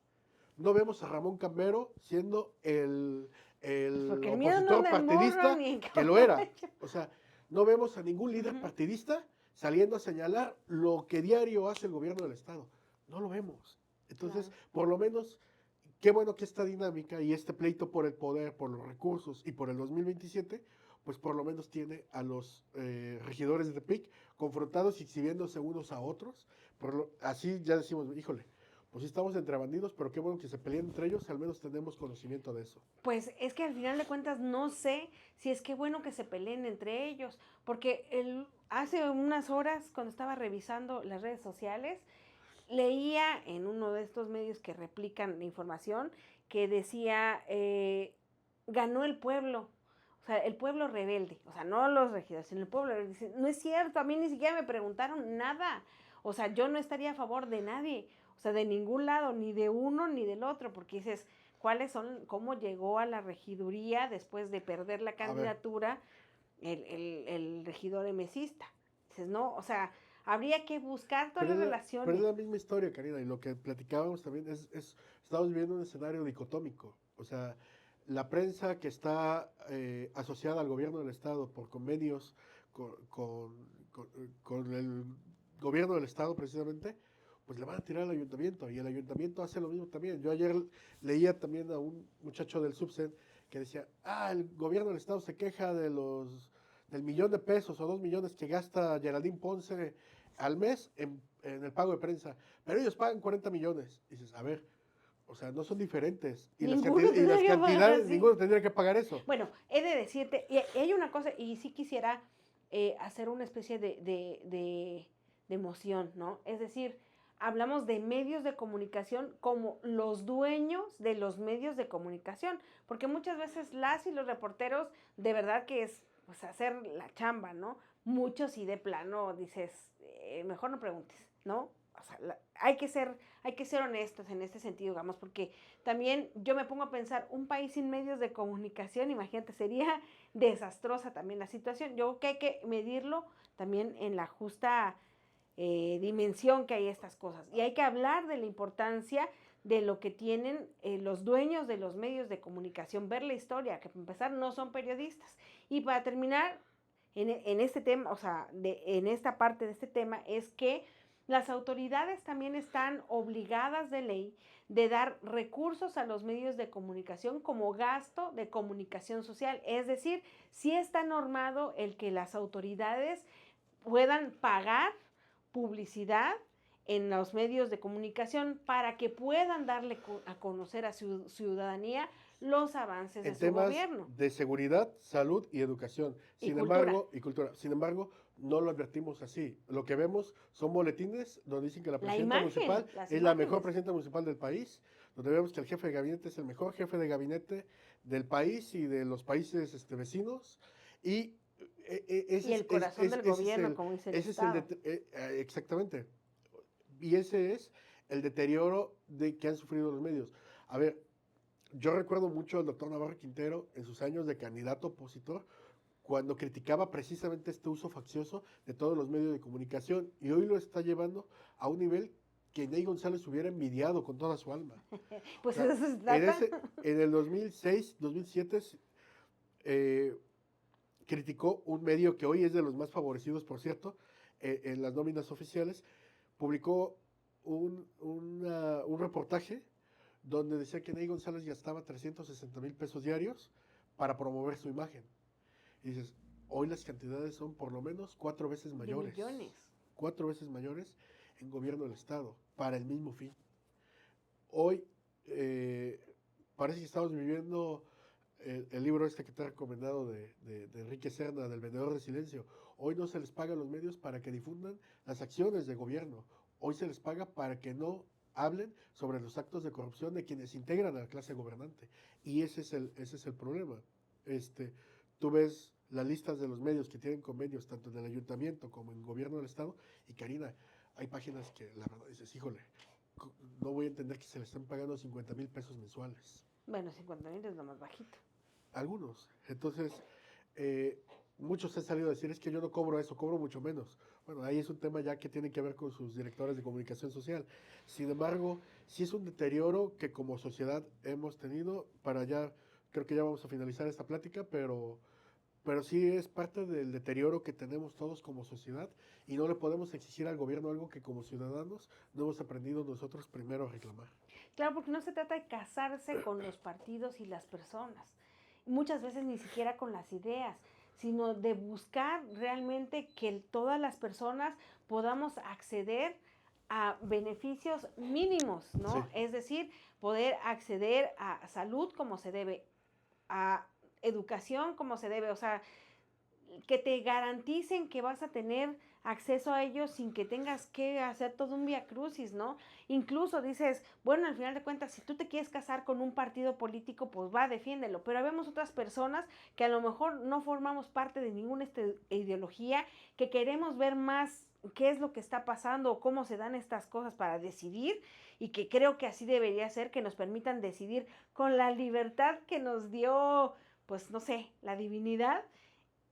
B: No vemos a Ramón Cambero siendo
A: Pues
B: el
A: porque el miedo no
B: opositor
A: de morro
B: partidista
A: ni
B: que lo era.
A: caballo.
B: O sea, no vemos a ningún líder
A: Ujú,
B: partidista saliendo a señalar lo que diario hace el gobierno del Estado. No lo vemos. Entonces,
A: claro.
B: por lo menos, qué bueno que esta dinámica y este pleito por el poder, por los recursos y por el 2027, pues por lo menos tiene a los regidores de PIC confrontados y exhibiéndose unos a otros. Así ya decimos, híjole, pues sí estamos entre bandidos, pero qué bueno que se peleen entre ellos, al menos tenemos conocimiento de eso.
A: Pues es que al final de cuentas no sé si es que bueno que se peleen entre ellos, porque hace unas horas cuando estaba revisando las redes sociales, leía en uno de estos medios que replican la información que decía, ganó el pueblo, o sea, el pueblo rebelde, o sea, no los regidores, sino el pueblo rebelde. Dice, no es cierto, a mí ni siquiera me preguntaron nada, o sea, yo no estaría a favor de nadie, o sea, de ningún lado, ni de uno ni del otro, porque dices, ¿cuáles son, cómo llegó a la regiduría después de perder la
B: A ver,
A: candidatura el regidor emesista? Dices, no, o sea, habría que buscar todas las
B: pero es
A: relaciones.
B: la misma historia, Karina, y lo que platicábamos también estamos viviendo un escenario dicotómico. O sea, la prensa que está asociada al gobierno del Estado por convenios con el gobierno del Estado precisamente, pues le van a tirar al ayuntamiento, y el ayuntamiento hace lo mismo también. Yo ayer leía también a un muchacho del Subsen que decía, el gobierno del Estado se queja del millón de pesos o 2 millones que gasta Geraldine Ponce al mes en el pago de prensa, pero ellos pagan 40 millones. Y dices, a ver, o sea, no son diferentes. Y
A: Ninguno
B: y
A: tendría
B: las
A: que pagar
B: cantidades,
A: así.
B: ninguno tendría que pagar eso.
A: Bueno, he de decirte, y hay una cosa, y sí quisiera hacer una especie de emoción, ¿no? Es decir, hablamos de medios de comunicación como los dueños de los medios de comunicación, porque muchas veces las y los reporteros, de verdad que es pues, hacer la chamba, ¿no? Muchos y de plano dices, mejor no preguntes, ¿no? O sea, hay que ser honestos en este sentido, digamos, porque también yo me pongo a pensar, un país sin medios de comunicación, imagínate, sería desastrosa también la situación. Yo creo que hay que medirlo también en la justa dimensión que hay estas cosas. Y hay que hablar de la importancia de lo que tienen los dueños de los medios de comunicación, ver la historia, que para empezar no son periodistas. Y para terminar, en este tema, o sea, en esta parte de este tema, es que las autoridades también están obligadas de ley de dar recursos a los medios de comunicación como gasto de comunicación social. Es decir, sí está normado el que las autoridades puedan pagar publicidad en los medios de comunicación para que puedan darle a conocer a su ciudadanía los avances de
B: En
A: su
B: temas
A: gobierno
B: de seguridad, salud y educación.
A: y
B: Sin
A: cultura.
B: embargo, y cultura. Sin embargo, no lo advertimos así. Lo que vemos son boletines donde dicen que la
A: La
B: presidenta municipal
A: imagen, las
B: es la mejor
A: imágenes.
B: presidenta municipal del país, donde vemos que el jefe de gabinete es el mejor jefe de gabinete del país y de los países vecinos. Y
A: Y el corazón del gobierno, como dice el
B: ese es el
A: Estado.
B: exactamente. Y ese es el deterioro que han sufrido los medios. A ver, yo recuerdo mucho al doctor Navarro Quintero en sus años de candidato opositor, cuando criticaba precisamente este uso faccioso de todos los medios de comunicación, y hoy lo está llevando a un nivel que Ney González hubiera envidiado con toda su alma. O
A: Pues
B: sea,
A: eso se trata.
B: en el 2006, 2007, eh, criticó un medio que hoy es de los más favorecidos, por cierto, en las nóminas oficiales, publicó un reportaje donde decía que Ney González gastaba 360,000 pesos diarios para promover su imagen. Y dices, hoy las cantidades son por lo menos 4 veces
A: De
B: mayores.
A: millones.
B: 4 veces mayores en gobierno del Estado, para el mismo fin. Hoy parece que estamos viviendo el libro este que te he recomendado de Enrique Serna, del vendedor de silencio. Hoy no se les paga a los medios para que difundan las acciones de gobierno. Hoy se les paga para que no hablen sobre los actos de corrupción de quienes integran a la clase gobernante. Y ese es el problema. Este, tú ves las listas de los medios que tienen convenios tanto en el ayuntamiento como en el gobierno del Estado, y Karina, hay páginas que la verdad dices, híjole, no voy a entender que se le estén pagando 50,000 pesos mensuales.
A: Bueno, 50,000 es lo más bajito.
B: Algunos. Entonces, eh, muchos han salido a decir, es que yo no cobro eso, cobro mucho menos. Bueno, ahí es un tema ya que tiene que ver con sus directores de comunicación social. Sin embargo, sí es un deterioro que como sociedad hemos tenido para ya, creo que ya vamos a finalizar esta plática, pero sí es parte del deterioro que tenemos todos como sociedad y no le podemos exigir al gobierno algo que como ciudadanos no hemos aprendido nosotros primero a reclamar.
A: Claro, porque no se trata de casarse con los partidos y las personas, muchas veces ni siquiera con las ideas, sino de buscar realmente que todas las personas podamos acceder a beneficios mínimos,
B: Sí,
A: ¿no? Es decir, poder acceder a salud como se debe, a educación como se debe, o sea, que te garanticen que vas a tener acceso a ellos sin que tengas que hacer todo un viacrucis, ¿no? Incluso dices, bueno, al final de cuentas, si tú te quieres casar con un partido político, pues va, defiéndelo. Pero vemos otras personas que a lo mejor no formamos parte de ninguna ideología, que queremos ver más qué es lo que está pasando o cómo se dan estas cosas para decidir y que creo que así debería ser, que nos permitan decidir con la libertad que nos dio, pues no sé, la divinidad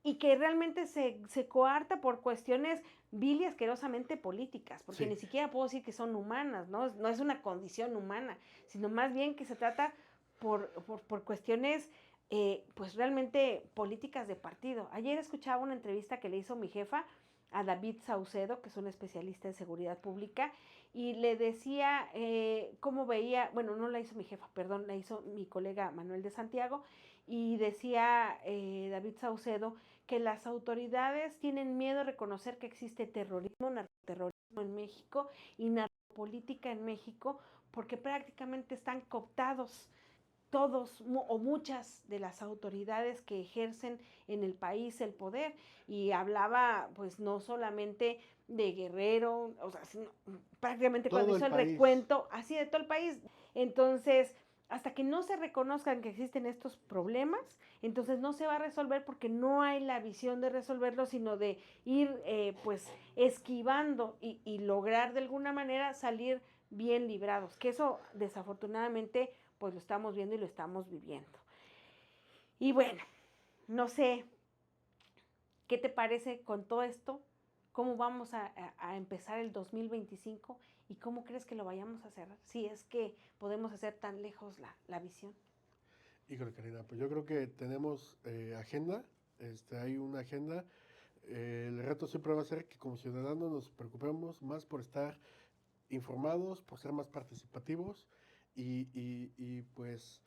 A: y que realmente se coarta por cuestiones vil y asquerosamente políticas, porque
B: sí.
A: ni siquiera puedo decir que son humanas, ¿no? No es una condición humana, sino más bien que se trata por cuestiones pues realmente políticas de partido. Ayer escuchaba una entrevista que le hizo mi jefa a David Saucedo, que es un especialista en seguridad pública, y le decía cómo veía, bueno, no la hizo mi jefa, perdón, la hizo mi colega Manuel de Santiago, y decía David Saucedo que las autoridades tienen miedo a reconocer que existe terrorismo, narcoterrorismo en México y narcopolítica en México, porque prácticamente están cooptados todos o muchas de las autoridades que ejercen en el país el poder, y hablaba pues no solamente de Guerrero, o sea, sino, prácticamente cuando
B: Todo
A: hizo
B: el
A: el
B: país.
A: recuento así de todo el país. Entonces, hasta que no se reconozcan que existen estos problemas, entonces no se va a resolver, porque no hay la visión de resolverlo, sino de ir pues esquivando y lograr de alguna manera salir bien librados, que eso desafortunadamente pues lo estamos viendo y lo estamos viviendo. Y bueno, no sé, ¿qué te parece con todo esto? ¿Cómo vamos a empezar el 2025 y cómo crees que lo vayamos a hacer? Si es que podemos hacer tan lejos la visión.
B: Híjole, Karina, pues yo creo que tenemos agenda, hay una agenda. El reto siempre va a ser que como ciudadanos nos preocupemos más por estar informados, por ser más participativos y pues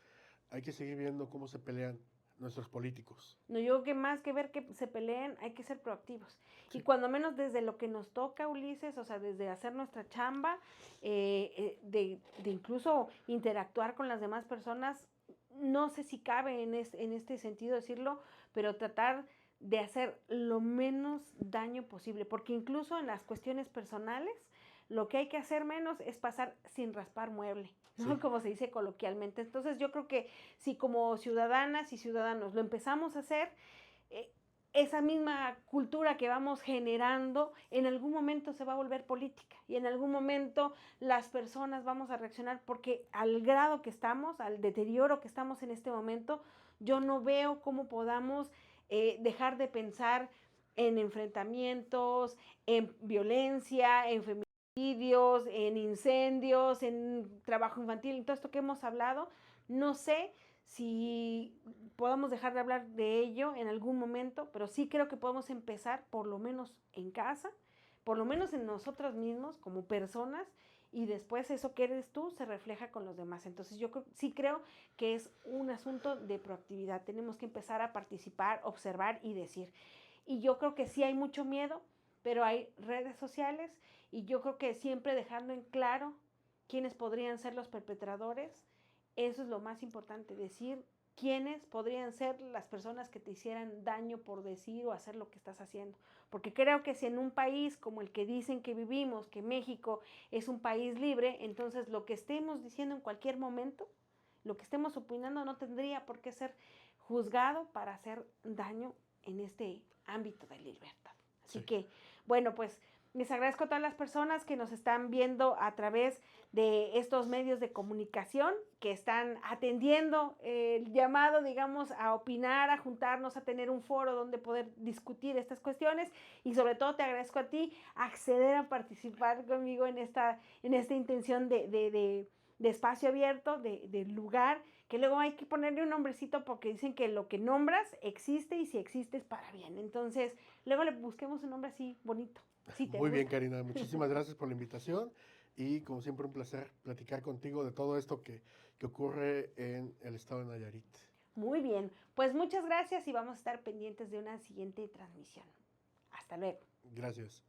B: hay que seguir viendo cómo se pelean nuestros políticos.
A: No, yo creo que más que ver que se peleen, hay que ser proactivos. Y
B: Sí,
A: cuando menos desde lo que nos toca, Ulises, o sea, desde hacer nuestra chamba, de incluso interactuar con las demás personas, no sé si cabe en este sentido decirlo, pero tratar de hacer lo menos daño posible, porque incluso en las cuestiones personales, lo que hay que hacer menos es pasar sin raspar mueble, ¿no?
B: sí,
A: Como se dice coloquialmente. Entonces yo creo que si como ciudadanas y ciudadanos lo empezamos a hacer, eh, esa misma cultura que vamos generando en algún momento se va a volver política y en algún momento las personas vamos a reaccionar, porque al grado que estamos, al deterioro que estamos en este momento, yo no veo cómo podamos dejar de pensar en enfrentamientos, en violencia, en feminicidios, en incendios, en trabajo infantil, en todo esto que hemos hablado. No sé si podamos dejar de hablar de ello en algún momento, pero sí creo que podemos empezar por lo menos en casa, por lo menos en nosotros mismos como personas, y después eso que eres tú se refleja con los demás. Entonces yo sí creo que es un asunto de proactividad. Tenemos que empezar a participar, observar y decir. Y yo creo que sí hay mucho miedo, pero hay redes sociales, y yo creo que siempre dejando en claro quiénes podrían ser los perpetradores, eso es lo más importante, decir quiénes podrían ser las personas que te hicieran daño por decir o hacer lo que estás haciendo. Porque creo que si en un país como el que dicen que vivimos, que México es un país libre, entonces lo que estemos diciendo en cualquier momento, lo que estemos opinando, no tendría por qué ser juzgado para hacer daño en este ámbito de libertad. Así
B: sí.
A: que, bueno, pues Les agradezco a todas las personas que nos están viendo a través de estos medios de comunicación, que están atendiendo el llamado, digamos, a opinar, a juntarnos, a tener un foro donde poder discutir estas cuestiones y sobre todo te agradezco a ti acceder a participar conmigo en esta intención de espacio abierto, de lugar, que luego hay que ponerle un nombrecito porque dicen que lo que nombras existe y si existe es para bien. Entonces, luego le busquemos un nombre así bonito. Sí, te
B: Muy bien,
A: gusta.
B: Karina, muchísimas gracias por la invitación y como siempre un placer platicar contigo de todo esto que ocurre en el estado de Nayarit.
A: Muy bien, pues muchas gracias y vamos a estar pendientes de una siguiente transmisión. Hasta luego.
B: Gracias.